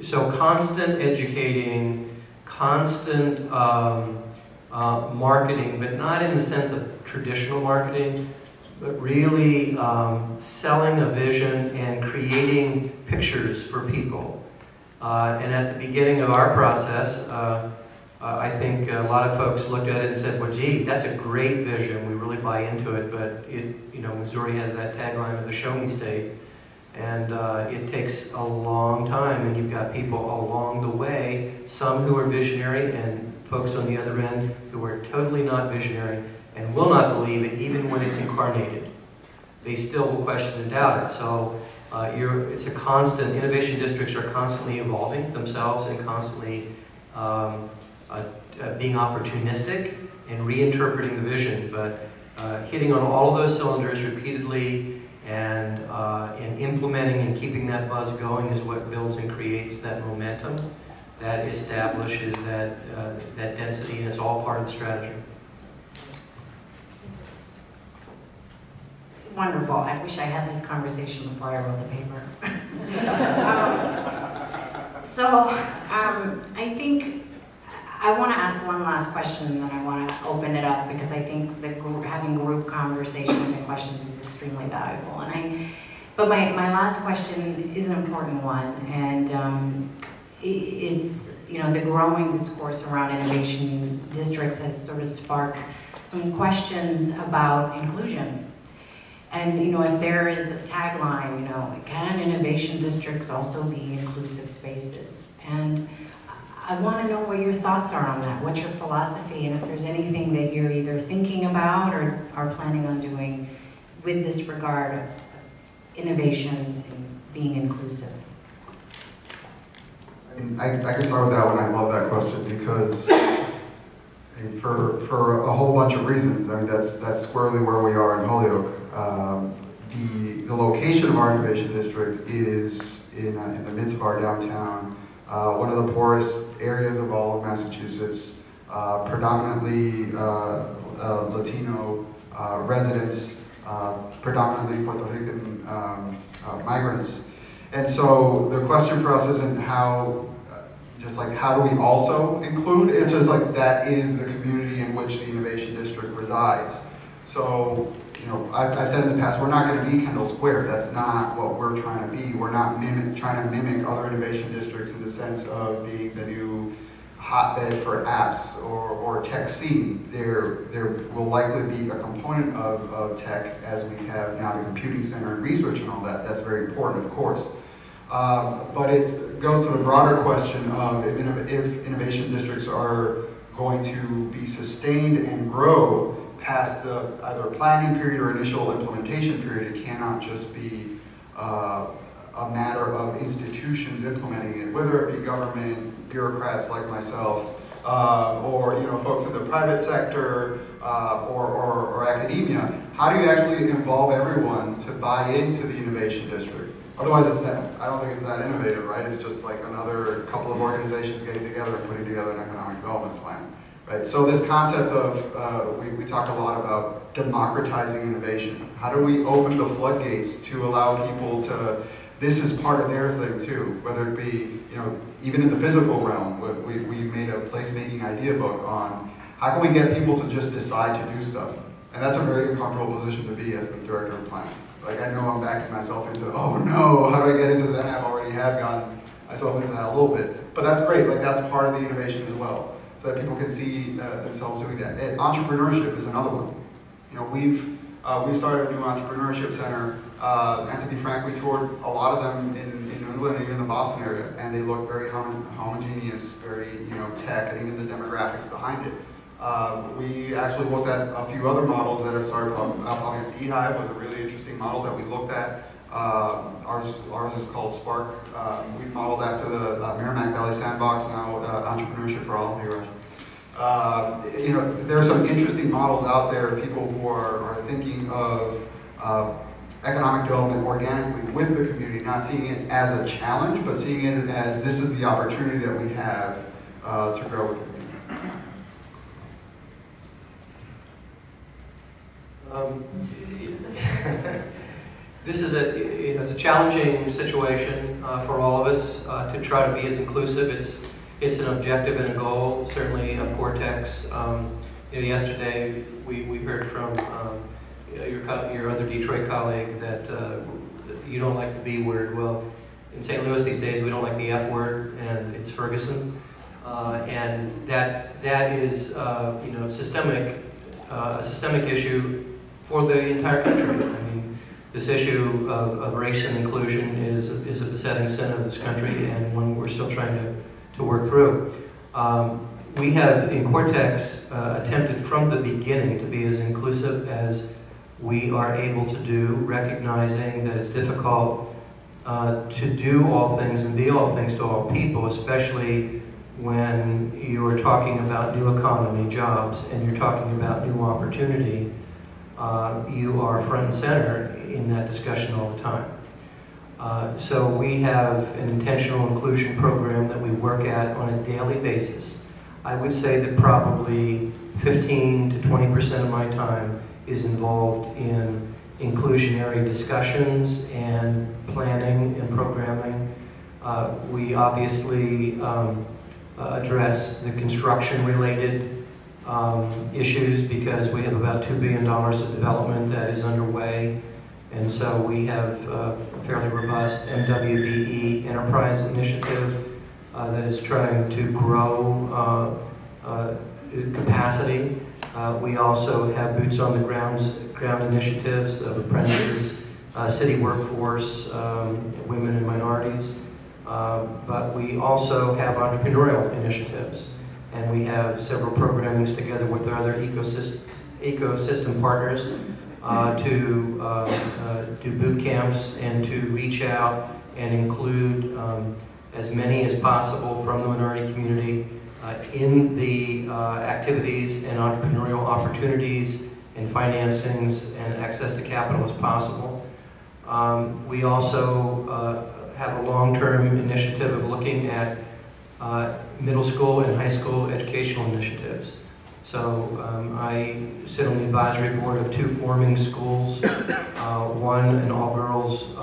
so constant educating, constant marketing, but not in the sense of traditional marketing, but really selling a vision and creating pictures for people. And at the beginning of our process, I think a lot of folks looked at it and said, well, gee, that's a great vision. We really buy into it, but Missouri has that tagline of the show me state. And it takes a long time, and you've got people along the way, some who are visionary and folks on the other end who are totally not visionary and will not believe it even when it's incarnated. They still will question and doubt it. So it's a constant, innovation districts are constantly evolving themselves and constantly being opportunistic and reinterpreting the vision, but hitting on all of those cylinders repeatedly and implementing and keeping that buzz going is what builds and creates that momentum that establishes that density, and it's all part of the strategy. Wonderful. I wish I had this conversation before I wrote the paper. I think I want to ask one last question, and then I want to open it up, because I think that having group conversations and questions is extremely valuable. But my last question is an important one, and it's the growing discourse around innovation districts has sort of sparked some questions about inclusion. And if there is a tagline, can innovation districts also be inclusive spaces? And I want to know what your thoughts are on that. What's your philosophy, and if there's anything that you're either thinking about or are planning on doing with this regard of innovation and being inclusive. I can start with that one. I love that question because for a whole bunch of reasons. I mean, that's squarely where we are in Holyoke. The location of our innovation district is in the midst of our downtown. One of the poorest areas of all of Massachusetts, predominantly Latino residents, predominantly Puerto Rican migrants. And so the question for us isn't how just like how do we also include? It's just like that is the community in which the innovation district resides. So, you know, I've said in the past, we're not going to be Kendall Square. That's not what we're trying to be. We're not trying to mimic other innovation districts in the sense of being the new hotbed for apps or tech scene. There will likely be a component of tech as we have now the computing center and research and all that. That's very important, of course. But it goes to the broader question of if innovation districts are going to be sustained and grow past the either planning period or initial implementation period. It cannot just be a matter of institutions implementing it, whether it be government, bureaucrats like myself, or folks in the private sector, or academia. How do you actually involve everyone to buy into the innovation district? Otherwise, I don't think it's that innovative, right? It's just like another couple of organizations getting together and putting together an economic development plan, right? So this concept of, we talked a lot about democratizing innovation. How do we open the floodgates to allow people to, this is part of their thing too, whether it be, even in the physical realm. We made a placemaking idea book on how can we get people to just decide to do stuff. And that's a very uncomfortable position to be as the director of planning. Like, I know I'm backing myself into, oh no, how do I get into that? I already have gotten myself into that a little bit. But that's great, like that's part of the innovation as well. So that people can see themselves doing that. And entrepreneurship is another one. We've started a new entrepreneurship center, and to be frank, we toured a lot of them in New England and even in the Boston area, and they look very homogeneous, very tech, and even the demographics behind it. We actually looked at a few other models that have started up. Beehive was a really interesting model that we looked at. Ours is called Spark. We modeled after the Merrimack Valley Sandbox, now Entrepreneurship for All. Hey, Raj. There are some interesting models out there of people who are thinking of economic development organically with the community, not seeing it as a challenge, but seeing it as this is the opportunity that we have to grow with the community. This is it's a challenging situation for all of us to try to be as inclusive. It's an objective and a goal, certainly of CORTEX. Yesterday we heard from your other Detroit colleague that you don't like the B word. Well, in St. Louis these days we don't like the F word, and it's Ferguson, and that is a systemic issue for the entire country. I mean, this issue of race and inclusion is a besetting sin of this country, and one we're still trying to work through. We have, in CORTEX, attempted from the beginning to be as inclusive as we are able to do, recognizing that it's difficult to do all things and be all things to all people, especially when you're talking about new economy, jobs, and you're talking about new opportunity. You are front and center in that discussion all the time. So we have an intentional inclusion program that we work at on a daily basis. I would say that probably 15 to 20% of my time is involved in inclusionary discussions and planning and programming. We obviously address the construction-related issues because we have about $2 billion of development that is underway, and so we have a fairly robust MWBE enterprise initiative that is trying to grow capacity. We also have boots on the ground initiatives of apprentices, city workforce, women and minorities, but we also have entrepreneurial initiatives. And we have several programmings together with our other ecosystem partners to do boot camps and to reach out and include as many as possible from the minority community in the activities and entrepreneurial opportunities and financings and access to capital as possible. We also have a long-term initiative of looking at middle school and high school educational initiatives. So I sit on the advisory board of 2 forming schools, one an all-girls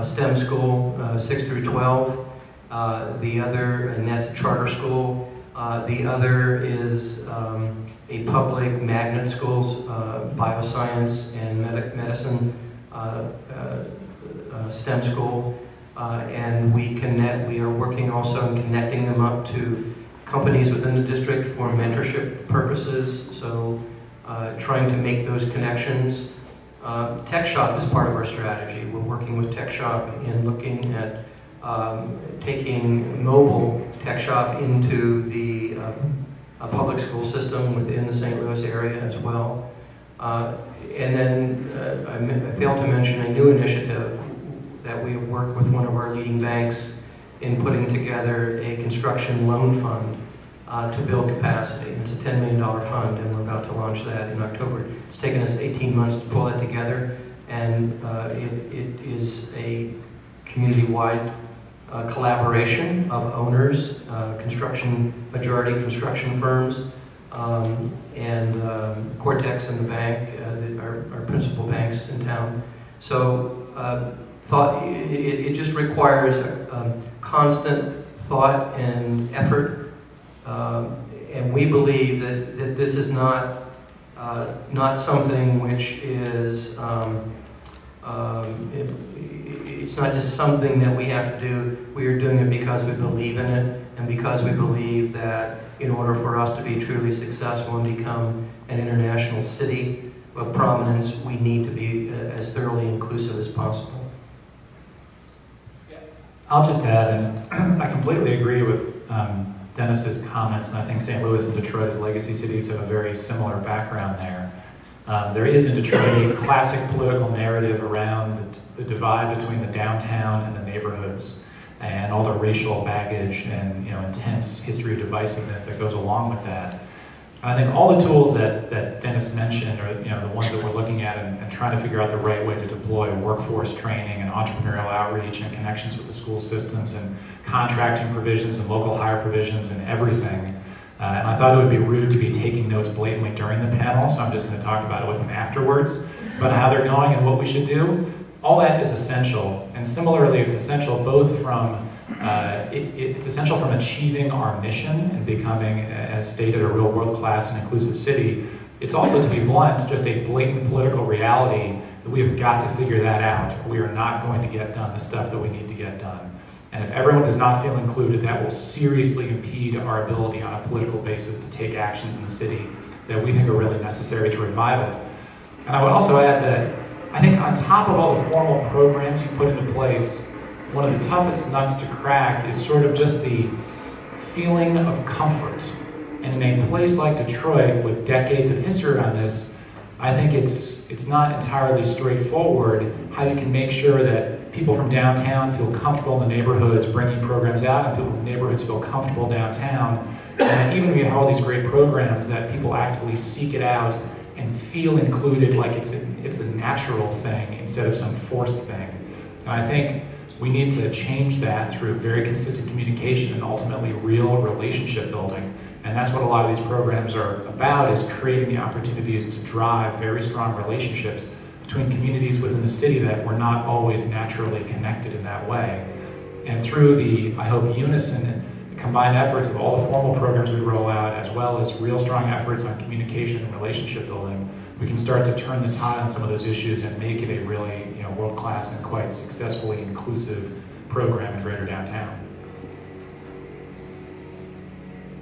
STEM school, 6 through 12, The other, and that's a charter school. The other is a public magnet schools, bioscience and medicine STEM school. And we are working also on connecting them up to companies within the district for mentorship purposes. So trying to make those connections. Tech Shop is part of our strategy. We're working with Tech Shop in looking at taking mobile Tech Shop into the public school system within the St. Louis area as well. And then I failed to mention a new initiative that we have worked with one of our leading banks in putting together a construction loan fund to build capacity. It's a $10 million fund, and we're about to launch that in October. It's taken us 18 months to pull that together, and it is a community-wide collaboration of owners, majority construction firms, and CORTEX and the bank, our principal banks in town. So it just requires constant thought and effort, and we believe that this is not something which is it's not just something that we have to do. We are doing it because we believe in it, and because we believe that in order for us to be truly successful and become an international city of prominence, we need to be as thoroughly inclusive as possible. I'll just add, and I completely agree with Dennis's comments, and I think St. Louis and Detroit as legacy cities have a very similar background there. There is in Detroit a classic political narrative around the divide between the downtown and the neighborhoods, and all the racial baggage and intense history of divisiveness that goes along with that. And I think all the tools that Dennis mentioned are the ones that we're looking at and trying to figure out the right way to deploy workforce training and entrepreneurial outreach and connections with the school systems and contracting provisions and local hire provisions and everything. And I thought it would be rude to be taking notes blatantly during the panel, so I'm just going to talk about it with him afterwards, about how they're going and what we should do. All that is essential, and similarly, it's essential both from it's essential from achieving our mission and becoming, as stated, a real world-class and inclusive city. It's also, to be blunt, just a blatant political reality that we have got to figure that out. We are not going to get done the stuff that we need to get done. And if everyone does not feel included, that will seriously impede our ability on a political basis to take actions in the city that we think are really necessary to revive it. And I would also add that I think on top of all the formal programs you put into place, one of the toughest nuts to crack is sort of just the feeling of comfort. And in a place like Detroit, with decades of history on this, I think it's not entirely straightforward how you can make sure that people from downtown feel comfortable in the neighborhoods, bringing programs out, and people from the neighborhoods feel comfortable downtown. And even when you have all these great programs, that people actively seek it out and feel included, like it's a natural thing instead of some forced thing. And I think we need to change that through very consistent communication and ultimately real relationship building. And that's what a lot of these programs are about, is creating the opportunities to drive very strong relationships between communities within the city that were not always naturally connected in that way. And through the, I hope, unison, combined efforts of all the formal programs we roll out, as well as real strong efforts on communication and relationship building, we can start to turn the tide on some of those issues and make it a really world-class and quite successfully inclusive program in greater downtown.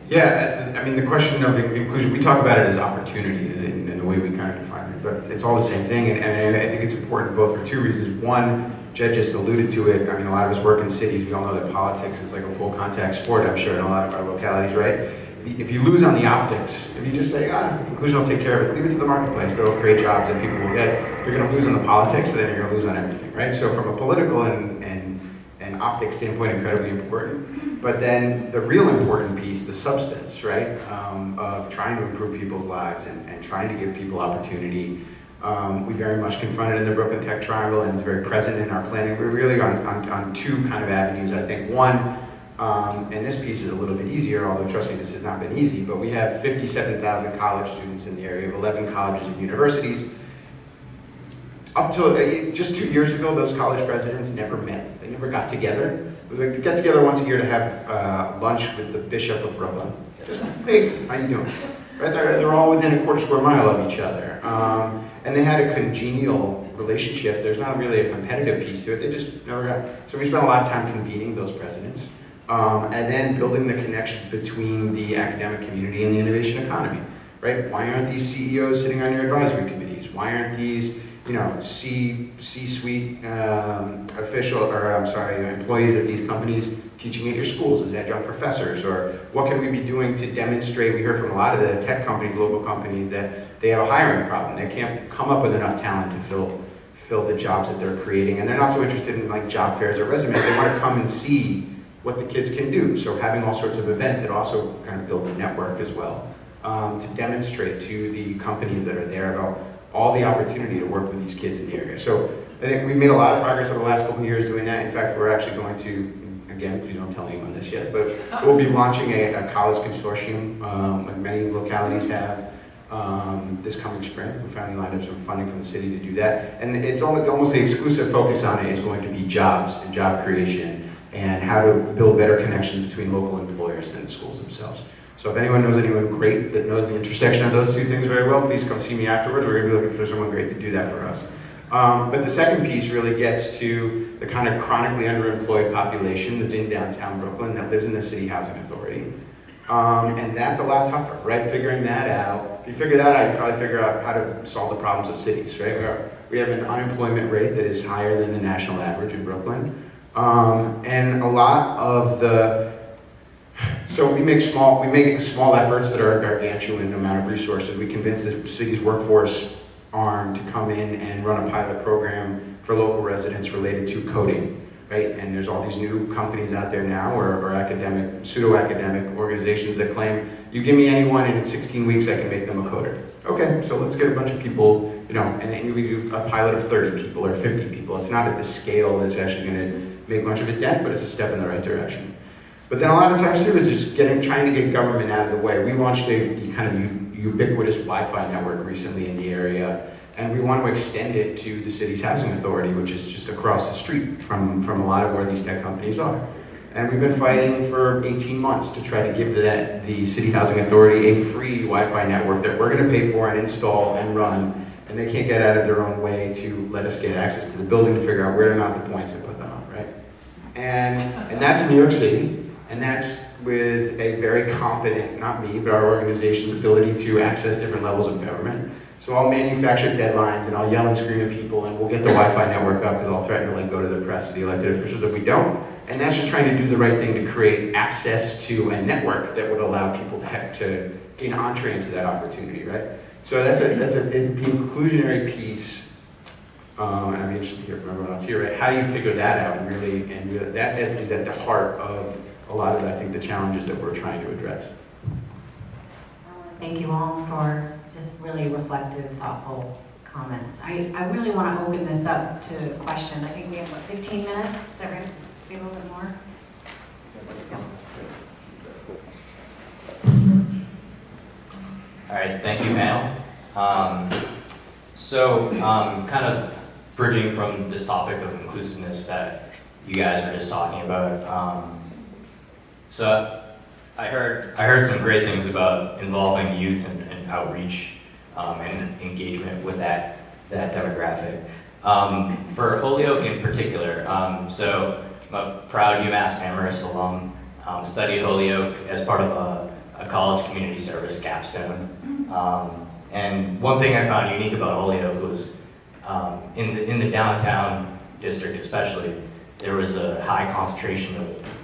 Yeah, I mean, the question of inclusion, we talk about it as opportunity in the way we kind of define it, but it's all the same thing, and I think it's important both for two reasons. One, Jed just alluded to it. I mean, a lot of us work in cities. We all know that politics is like a full contact sport, I'm sure, in a lot of our localities, right? If you lose on the optics, if you just say, inclusion will take care of it, leave it to the marketplace, they'll create jobs that people will get, you're going to lose on the politics, and then you're going to lose on everything, right? So from a political and optics standpoint, incredibly important. But then the real important piece, the substance, right, of trying to improve people's lives and trying to give people opportunity. We very much confronted in the Brooklyn Tech Triangle, and it's very present in our planning. We're really on two kind of avenues, I think. One, and this piece is a little bit easier, although trust me, this has not been easy, but we have 57,000 college students in the area of 11 colleges and universities. up till just 2 years ago, those college presidents never met. They never got together. They get together once a year to have lunch with the Bishop of Brooklyn. Just, hey, how you doing? Right, they're all within a quarter square mile of each other. And they had a congenial relationship. There's not really a competitive piece to it. They just never got. So we spent a lot of time convening those presidents. And then building the connections between the academic community and the innovation economy, right? Why aren't these CEOs sitting on your advisory committees? Why aren't these, C-suite employees at these companies teaching at your schools as adjunct professors? Or what can we be doing to demonstrate? We hear from a lot of the tech companies, local companies, that they have a hiring problem. They can't come up with enough talent to fill the jobs that they're creating. And they're not so interested in like job fairs or resumes. They want to come and see what the kids can do. So having all sorts of events that also kind of build a network as well, to demonstrate to the companies that are there about all the opportunity to work with these kids in the area. So I think we made a lot of progress over the last couple of years doing that. In fact, we're actually going to, again, please don't tell anyone this yet, but we'll be launching a college consortium, like many localities have, this coming spring. We finally lined up some funding from the city to do that. And it's almost the exclusive focus on it is going to be jobs and job creation, and how to build better connections between local employers and the schools themselves. So if anyone knows anyone great that knows the intersection of those two things very well, please come see me afterwards. We're going to be looking for someone great to do that for us. But the second piece really gets to the kind of chronically underemployed population that's in downtown Brooklyn that lives in the City Housing Authority. And that's a lot tougher, right? Figuring that out. If you figure that out, you probably figure out how to solve the problems of cities, right? We have an unemployment rate that is higher than the national average in Brooklyn. And a lot of so we make small efforts that are a gargantuan amount of resources. We convince the city's workforce arm to come in and run a pilot program for local residents related to coding, right? And there's all these new companies out there now, or academic, pseudo-academic organizations that claim, you give me anyone and in 16 weeks I can make them a coder. Okay, so let's get a bunch of people, and then we do a pilot of 30 people or 50 people. It's not at the scale that's actually gonna make much of a dent, but it's a step in the right direction. But then a lot of times too is just trying to get government out of the way. We launched a kind of ubiquitous Wi-Fi network recently in the area, and we want to extend it to the city's housing authority, which is just across the street from a lot of where these tech companies are. And we've been fighting for 18 months to try to give the city housing authority a free Wi-Fi network that we're going to pay for and install and run, and they can't get out of their own way to let us get access to the building to figure out where to mount the points and put them up, right? And that's in New York City. And that's with a very competent, not me, but our organization's ability to access different levels of government. So I'll manufacture deadlines and I'll yell and scream at people and we'll get the Wi-Fi network up because I'll threaten to go to the press or the elected officials if we don't. And that's just trying to do the right thing to create access to a network that would allow people to gain entree into that opportunity, right? So that's the inclusionary piece. And I'd be interested to hear from everyone else here, right? How do you figure that out and really that is at the heart of a lot of, I think, the challenges that we're trying to address. Thank you all for just really reflective, thoughtful comments. I really want to open this up to questions. I think we have, 15 minutes? Is that right? Maybe a little bit more? All right, thank you, panel. Kind of bridging from this topic of inclusiveness that you guys were just talking about. So I heard some great things about involving youth and outreach and engagement with that demographic. For Holyoke in particular, so I'm a proud UMass Amherst alum, studied Holyoke as part of a college community service capstone. And one thing I found unique about Holyoke was in the downtown district especially, there was a high concentration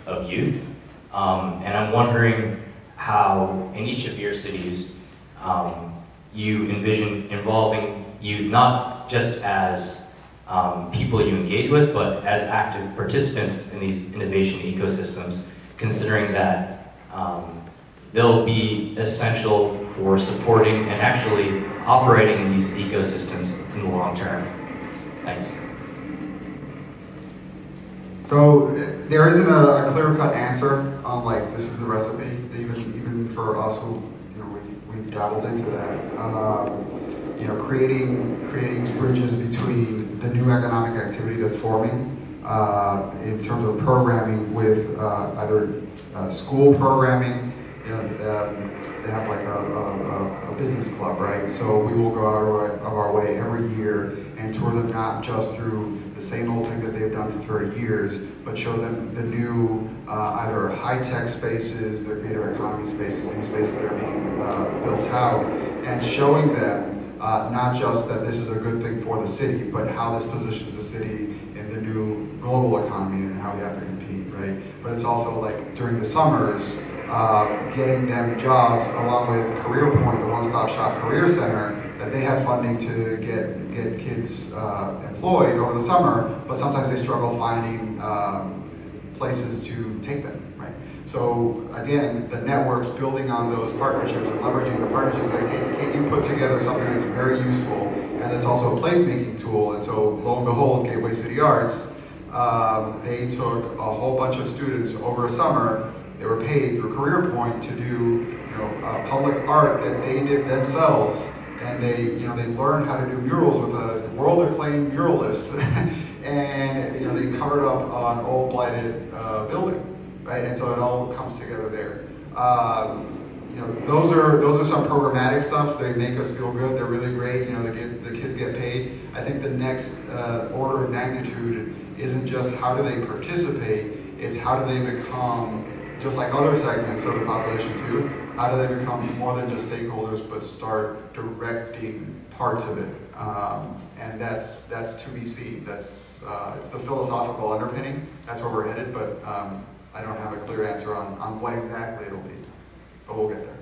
of youth. And I'm wondering how, in each of your cities, you envision involving youth not just as people you engage with, but as active participants in these innovation ecosystems, considering that they'll be essential for supporting and actually operating in these ecosystems in the long term. Thanks. So there isn't a clear-cut answer on this is the recipe. Even for us who we've dabbled into that. Creating bridges between the new economic activity that's forming in terms of programming with either school programming. You know, they have like a business club, right? So we will go out of our way every year and tour them not just through the same old thing that they've done for 30 years, but show them the new either high-tech spaces, their creative economy spaces, new spaces that are being built out, and showing them not just that this is a good thing for the city, but how this positions the city in the new global economy and how they have to compete, right? But it's also like during the summers, getting them jobs along with Career Point, the one-stop shop career center, that they have funding to get kids employed over the summer, but sometimes they struggle finding places to take them, right? So again, the networks building on those partnerships and leveraging the partnerships, like, can you put together something that's very useful and it's also a placemaking tool? And so lo and behold, Gateway City Arts, they took a whole bunch of students over a summer. They were paid through Career Point to do, public art that they did themselves, and they learned how to do murals with a world-acclaimed muralist, and they covered up an old blighted building, right? And so it all comes together there. Those are some programmatic stuff. They make us feel good. They're really great. The kids get paid. I think the next order of magnitude isn't just how do they participate. It's how do they become, just like other segments of the population too, how do they become more than just stakeholders, but start directing parts of it? And that's to be seen. It's the philosophical underpinning. That's where we're headed, but I don't have a clear answer on what exactly it'll be, but we'll get there.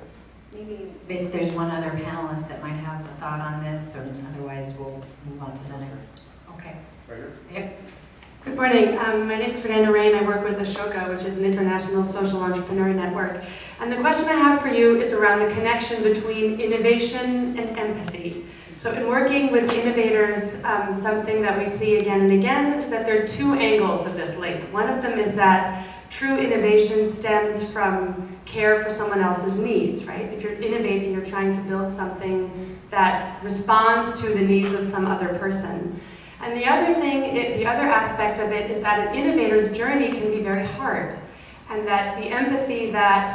Maybe if there's one other panelist that might have a thought on this, or otherwise we'll move on to the next. Okay. Right here. Yep. Good morning. My name is Fernanda Rain. I work with Ashoka, which is an international social entrepreneur network. And the question I have for you is around the connection between innovation and empathy. So in working with innovators, something that we see again and again is that there are two angles of this link. One of them is that true innovation stems from care for someone else's needs, right? If you're innovating, you're trying to build something that responds to the needs of some other person. And the other thing, the other aspect of it is that an innovator's journey can be very hard, and that the empathy that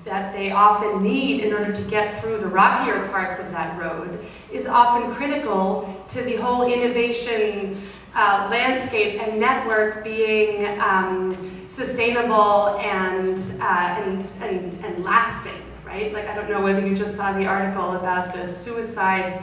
they often need in order to get through the rockier parts of that road is often critical to the whole innovation landscape and network being sustainable and lasting, right? Like, I don't know whether you just saw the article about the suicide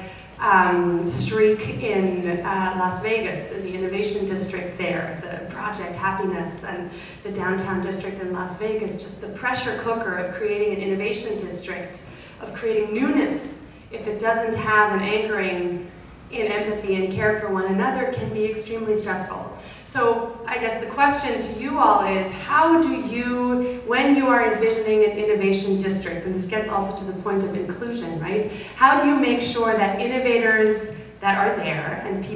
streak in Las Vegas, in the innovation district there, the Project Happiness, and the downtown district in Las Vegas, just the pressure cooker of creating an innovation district, of creating newness, if it doesn't have an anchoring in empathy and care for one another, can be extremely stressful. So I guess the question to you all is, how do you, when you are envisioning an innovation district, and this gets also to the point of inclusion, right? How do you make sure that innovators that are there and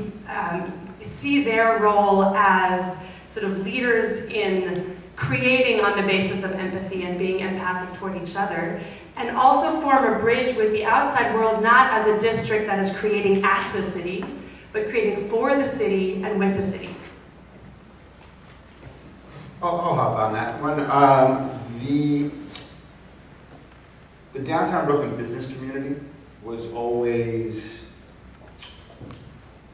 see their role as sort of leaders in creating on the basis of empathy and being empathic toward each other, and also form a bridge with the outside world, not as a district that is creating at the city, but creating for the city and with the city? I'll hop on that one. The downtown Brooklyn business community was always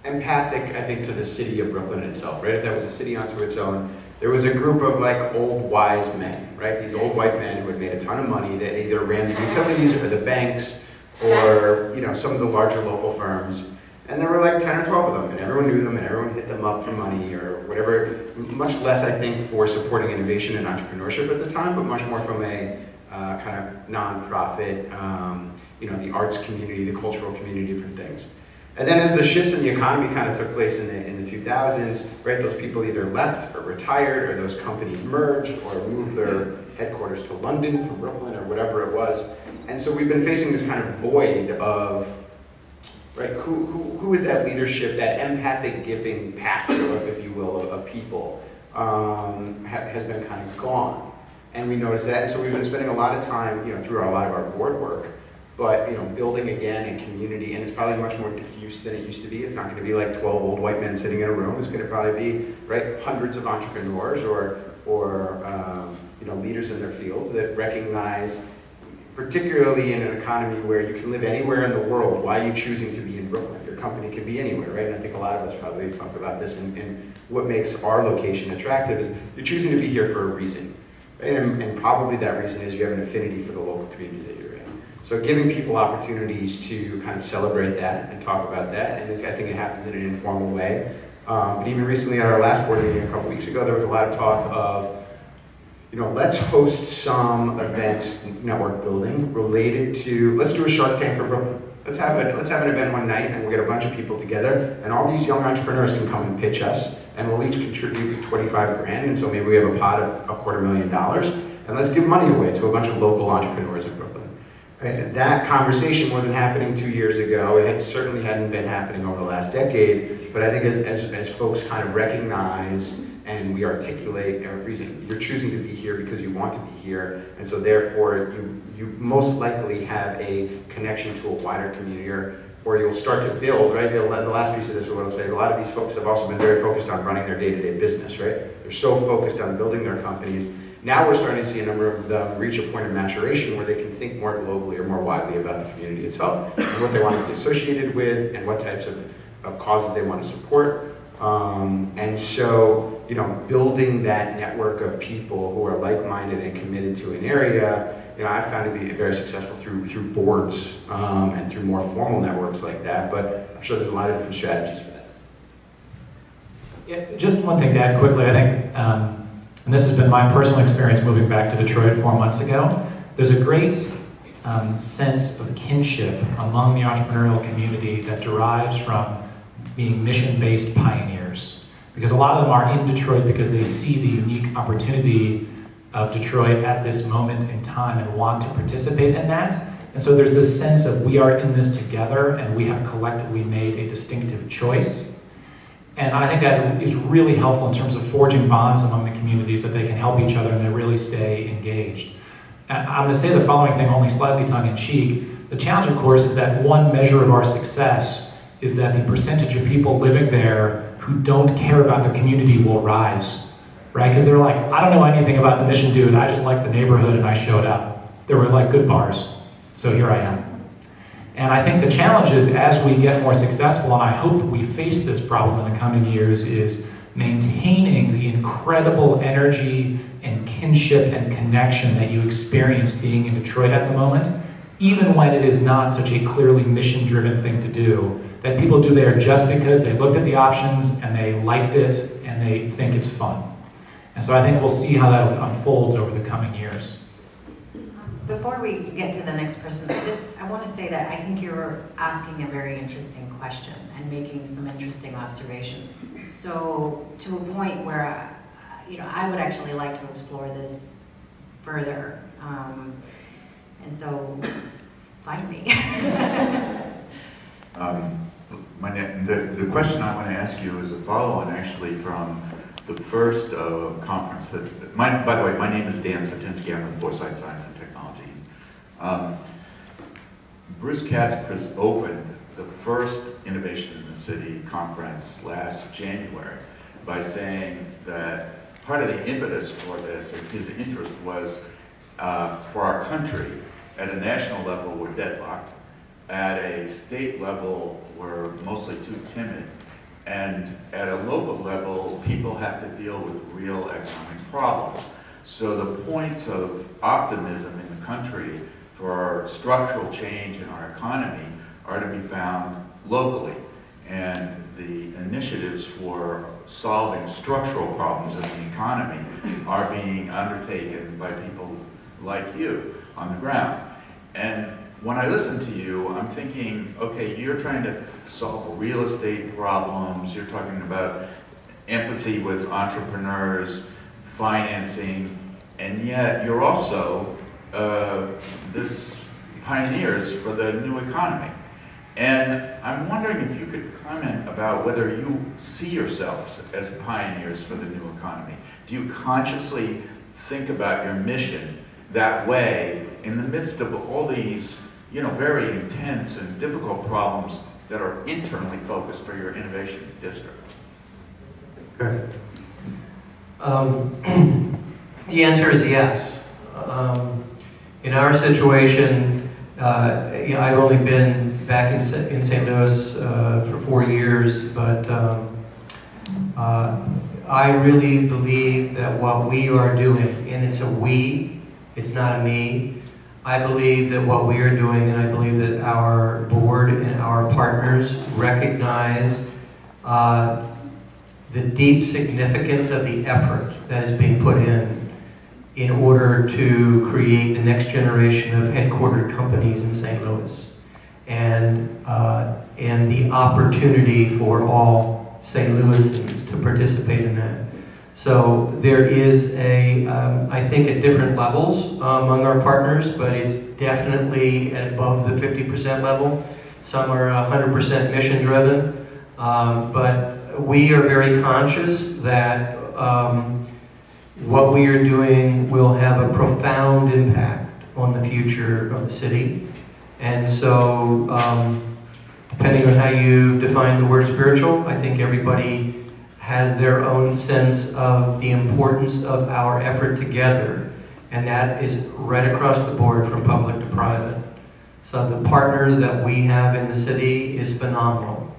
empathic, I think, to the city of Brooklyn itself, right? If that was a city unto its own, there was a group of like old wise men, right? These old white men who had made a ton of money that either ran the utilities or the banks or, some of the larger local firms. And there were like 10 or 12 of them, and everyone knew them, and everyone hit them up for money or whatever. Much less, I think, for supporting innovation and entrepreneurship at the time, but much more from a kind of nonprofit, the arts community, the cultural community, different things. And then as the shifts in the economy kind of took place in the 2000s, right, those people either left or retired, or those companies merged or moved their headquarters to London from Brooklyn or whatever it was. And so we've been facing this kind of void of, right, who is that leadership, that empathic giving pack, if you will, of people, has been kind of gone. And we noticed that, and so we've been spending a lot of time, through a lot of our board work, but building again in community, and it's probably much more diffuse than it used to be. It's not going to be like 12 old white men sitting in a room. It's going to probably be hundreds of entrepreneurs or leaders in their fields that recognize, particularly in an economy where you can live anywhere in the world, why are you choosing to be in Brooklyn? Your company can be anywhere, right? And I think a lot of us probably talk about this, and what makes our location attractive is you're choosing to be here for a reason. And probably that reason is you have an affinity for the local community that you're in. So giving people opportunities to kind of celebrate that and talk about that, and I think it happens in an informal way. But even recently at our last board meeting a couple weeks ago, there was a lot of talk of, let's host some events, network building, related to, let's do a Shark Tank for Brooklyn. Let's have an event one night, and we'll get a bunch of people together, and all these young entrepreneurs can come and pitch us, and we'll each contribute 25 grand, and so maybe we have a pot of $250,000, and let's give money away to a bunch of local entrepreneurs in Brooklyn. Right? That conversation wasn't happening 2 years ago. It certainly hadn't been happening over the last decade, but I think as folks kind of recognize and we articulate a reason, you're choosing to be here because you want to be here, and so therefore you most likely have a connection to a wider community, or you'll start to build, right? The last piece of this is what I'll say, a lot of these folks have also been very focused on running their day-to-day business, right? They're so focused on building their companies. Now we're starting to see a number of them reach a point of maturation where they can think more globally or more widely about the community itself, and what they want to be associated with, and what types of causes they want to support. And so, building that network of people who are like-minded and committed to an area, I found to be very successful through boards and through more formal networks like that, but I'm sure there's a lot of different strategies for that. Yeah, just one thing to add quickly, I think, and this has been my personal experience moving back to Detroit 4 months ago, there's a great sense of kinship among the entrepreneurial community that derives from being mission-based pioneers. Because a lot of them are in Detroit because they see the unique opportunity of Detroit at this moment in time and want to participate in that. And so there's this sense of we are in this together and we have collectively made a distinctive choice. And I think that is really helpful in terms of forging bonds among the communities, that they can help each other and they really stay engaged. And I'm going to say the following thing only slightly tongue-in-cheek. The challenge, of course, is that one measure of our success is that the percentage of people living there who don't care about the community will rise, right? Because they're like, I don't know anything about the mission, dude. I just like the neighborhood and I showed up. There were like good bars, so here I am. And I think the challenge is, as we get more successful, and I hope we face this problem in the coming years, is maintaining the incredible energy and kinship and connection that you experience being in Detroit at the moment, even when it is not such a clearly mission-driven thing to do, that people do there just because they looked at the options and they liked it and they think it's fun. And so I think we'll see how that unfolds over the coming years. Before we get to the next person, I want to say that I think you're asking a very interesting question and making some interesting observations. So to a point where, I would actually like to explore this further. And so, find me. The question I want to ask you is a follow-on actually from the first conference that, by the way, my name is Dan Satinsky, I'm with Foresight Science and Technology. Bruce Katz opened the first Innovation in the City conference last January by saying that part of the impetus for this, and his interest was for our country, at a national level we're deadlocked, at a state level we're mostly too timid, and at a local level people have to deal with real economic problems. So the points of optimism in the country for structural change in our economy are to be found locally, and the initiatives for solving structural problems in the economy are being undertaken by people like you on the ground. And when I listen to you, I'm thinking, okay, you're trying to solve real estate problems, you're talking about empathy with entrepreneurs, financing, and yet you're also this pioneers for the new economy. And I'm wondering if you could comment about whether you see yourselves as pioneers for the new economy. Do you consciously think about your mission that way in the midst of all these you know, very intense and difficult problems that are internally focused for your innovation district? Good. The answer is yes. In our situation, I've only been back in St. Louis for 4 years, but I really believe that what we are doing, and it's a we, it's not a me, I believe that what we are doing, and I believe that our board and our partners recognize the deep significance of the effort that is being put in order to create the next generation of headquartered companies in St. Louis, and the opportunity for all St. Louisans to participate in that. So there is I think at different levels among our partners, but it's definitely above the 50% level. Some are 100% mission driven, but we are very conscious that what we are doing will have a profound impact on the future of the city. And so, depending on how you define the word spiritual, I think everybody has their own sense of the importance of our effort together. And that is right across the board from public to private. So the partner that we have in the city is phenomenal.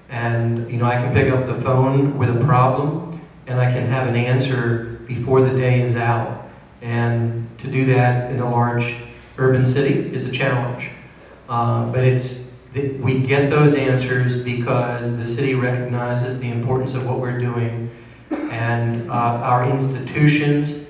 And you know, I can pick up the phone with a problem and I can have an answer before the day is out. And to do that in a large urban city is a challenge. But we get those answers because the city recognizes the importance of what we're doing, and our institutions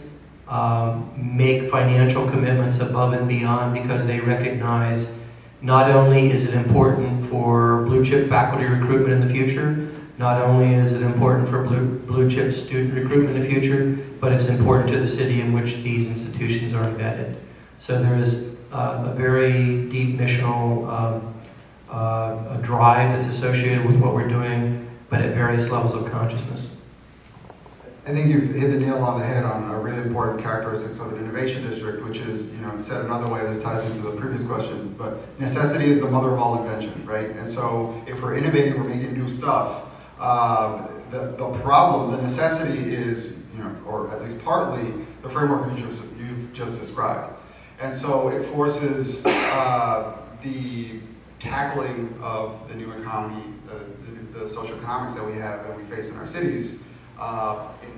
make financial commitments above and beyond because they recognize not only is it important for blue chip faculty recruitment in the future, not only is it important for blue chip student recruitment in the future, but it's important to the city in which these institutions are embedded. So there is a very deep missional a drive that's associated with what we're doing, but at various levels of consciousness. I think you've hit the nail on the head on a really important characteristics of an innovation district, which is, you know, said another way, this ties into the previous question, but necessity is the mother of all invention, right? And so if we're innovating, we're making new stuff, the problem, the necessity is, you know, or at least partly, the framework you've just described. And so it forces the tackling of the new economy, the socioeconomics that we have and we face in our cities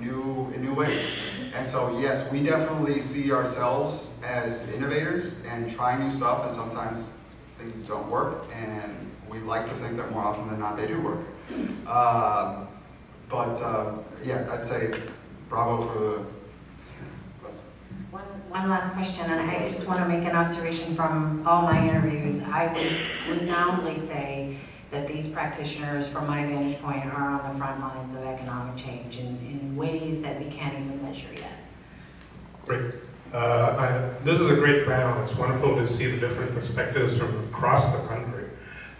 in new ways. And so yes, we definitely see ourselves as innovators and try new stuff, and sometimes things don't work, and we like to think that more often than not they do work. Yeah, I'd say bravo for the... One last question, and I just want to make an observation from all my interviews. I would resoundingly say that these practitioners, from my vantage point, are on the front lines of economic change in ways that we can't even measure yet. Great. This is a great panel. It's wonderful to see the different perspectives from across the country.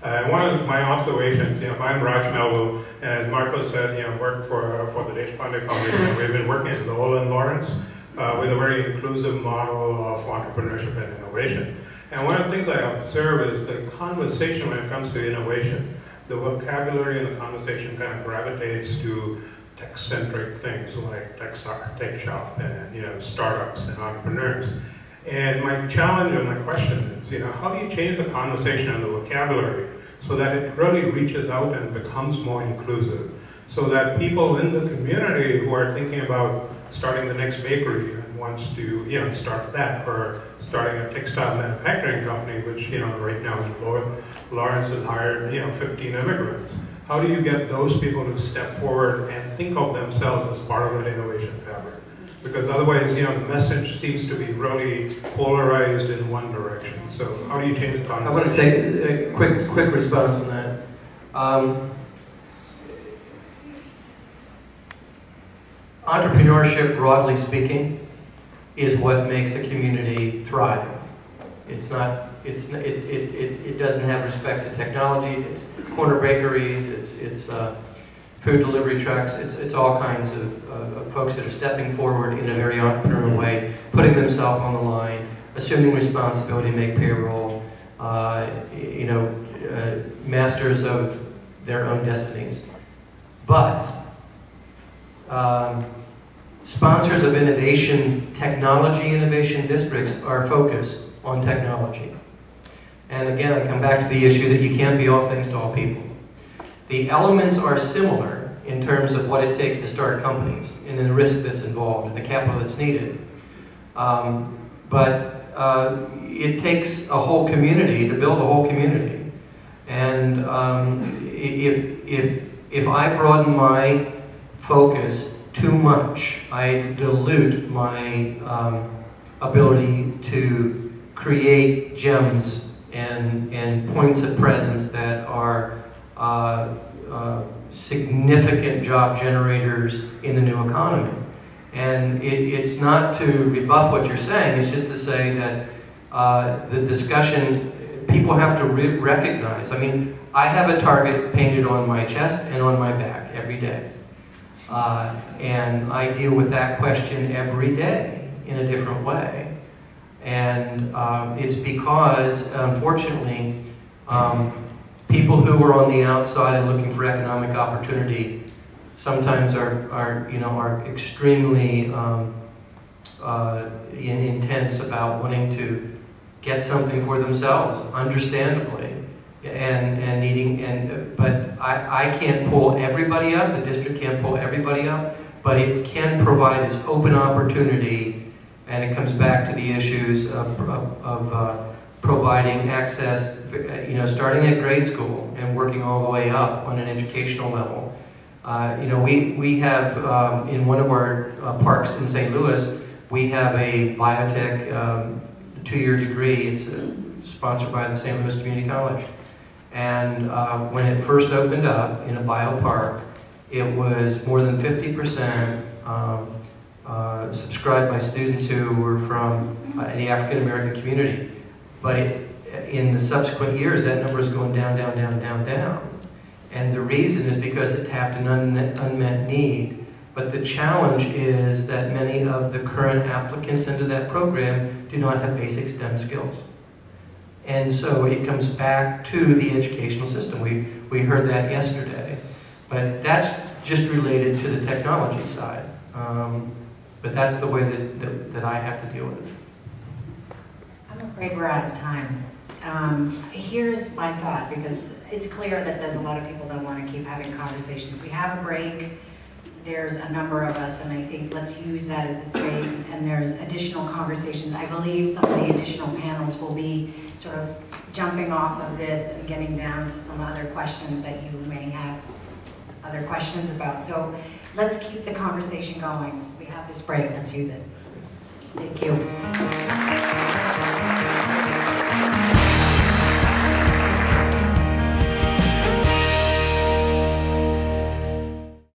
One of my observations, you know, I'm Raj Melville, and as Marco said, you know, work for the Deshpande Foundation. We've been working in Lowell and Lawrence with a very inclusive model of entrepreneurship and innovation. And one of the things I observe is the conversation when it comes to innovation. The vocabulary in the conversation kind of gravitates to tech-centric things like tech shop and, you know, startups and entrepreneurs. And my challenge and my question is, you know, how do you change the conversation and the vocabulary so that it really reaches out and becomes more inclusive, so that people in the community who are thinking about starting the next bakery and wants to, you know, start that, or starting a textile manufacturing company, which, you know, right now in Lawrence has hired, you know, 15 immigrants. How do you get those people to step forward and think of themselves as part of that innovation fabric? Because otherwise, you know, the message seems to be really polarized in one direction. So how do you change the conversation? I want to take a quick response on that. Entrepreneurship, broadly speaking, is what makes a community thrive. It doesn't have respect to technology. It's corner bakeries. It's food delivery trucks. It's all kinds of folks that are stepping forward in a very entrepreneurial way, putting themselves on the line, assuming responsibility, make payroll, masters of their own destinies. But sponsors of technology innovation districts are focused on technology. And again, I come back to the issue that you can't be all things to all people. The elements are similar in terms of what it takes to start companies and the risk that's involved and the capital that's needed. But it takes a whole community to build a whole community. And if I broaden my focus too much, I dilute my ability to create gems and points of presence that are significant job generators in the new economy. And it's not to rebuff what you're saying, it's just to say that the discussion, people have to recognize, I mean, I have a target painted on my chest and on my back every day. And I deal with that question every day in a different way. And it's because, unfortunately, people who are on the outside and looking for economic opportunity sometimes are extremely intense about wanting to get something for themselves, understandably, and needing. But I can't pull everybody up. The district can't pull everybody up, but it can provide this open opportunity. And it comes back to the issues of providing access, starting at grade school and working all the way up on an educational level. We have, in one of our parks in St. Louis, we have a biotech 2-year degree. It's sponsored by the St. Louis Community College. And when it first opened up in a biopark, it was more than 50% subscribed by students who were from the African American community. But in the subsequent years, that number is going down, down, down, down, down. And the reason is because it tapped an unmet need. But the challenge is that many of the current applicants into that program do not have basic STEM skills. And so it comes back to the educational system. We heard that yesterday. But that's just related to the technology side. But that's the way that I have to deal with it. I'm afraid we're out of time. Here's my thought, because it's clear that there's a lot of people that want to keep having conversations. We have a break. There's a number of us, and I think let's use that as a space, and there's additional conversations. I believe some of the additional panels will be sort of jumping off of this and getting down to some other questions that you may have other questions about. So let's keep the conversation going. We have this break, let's use it. Thank you.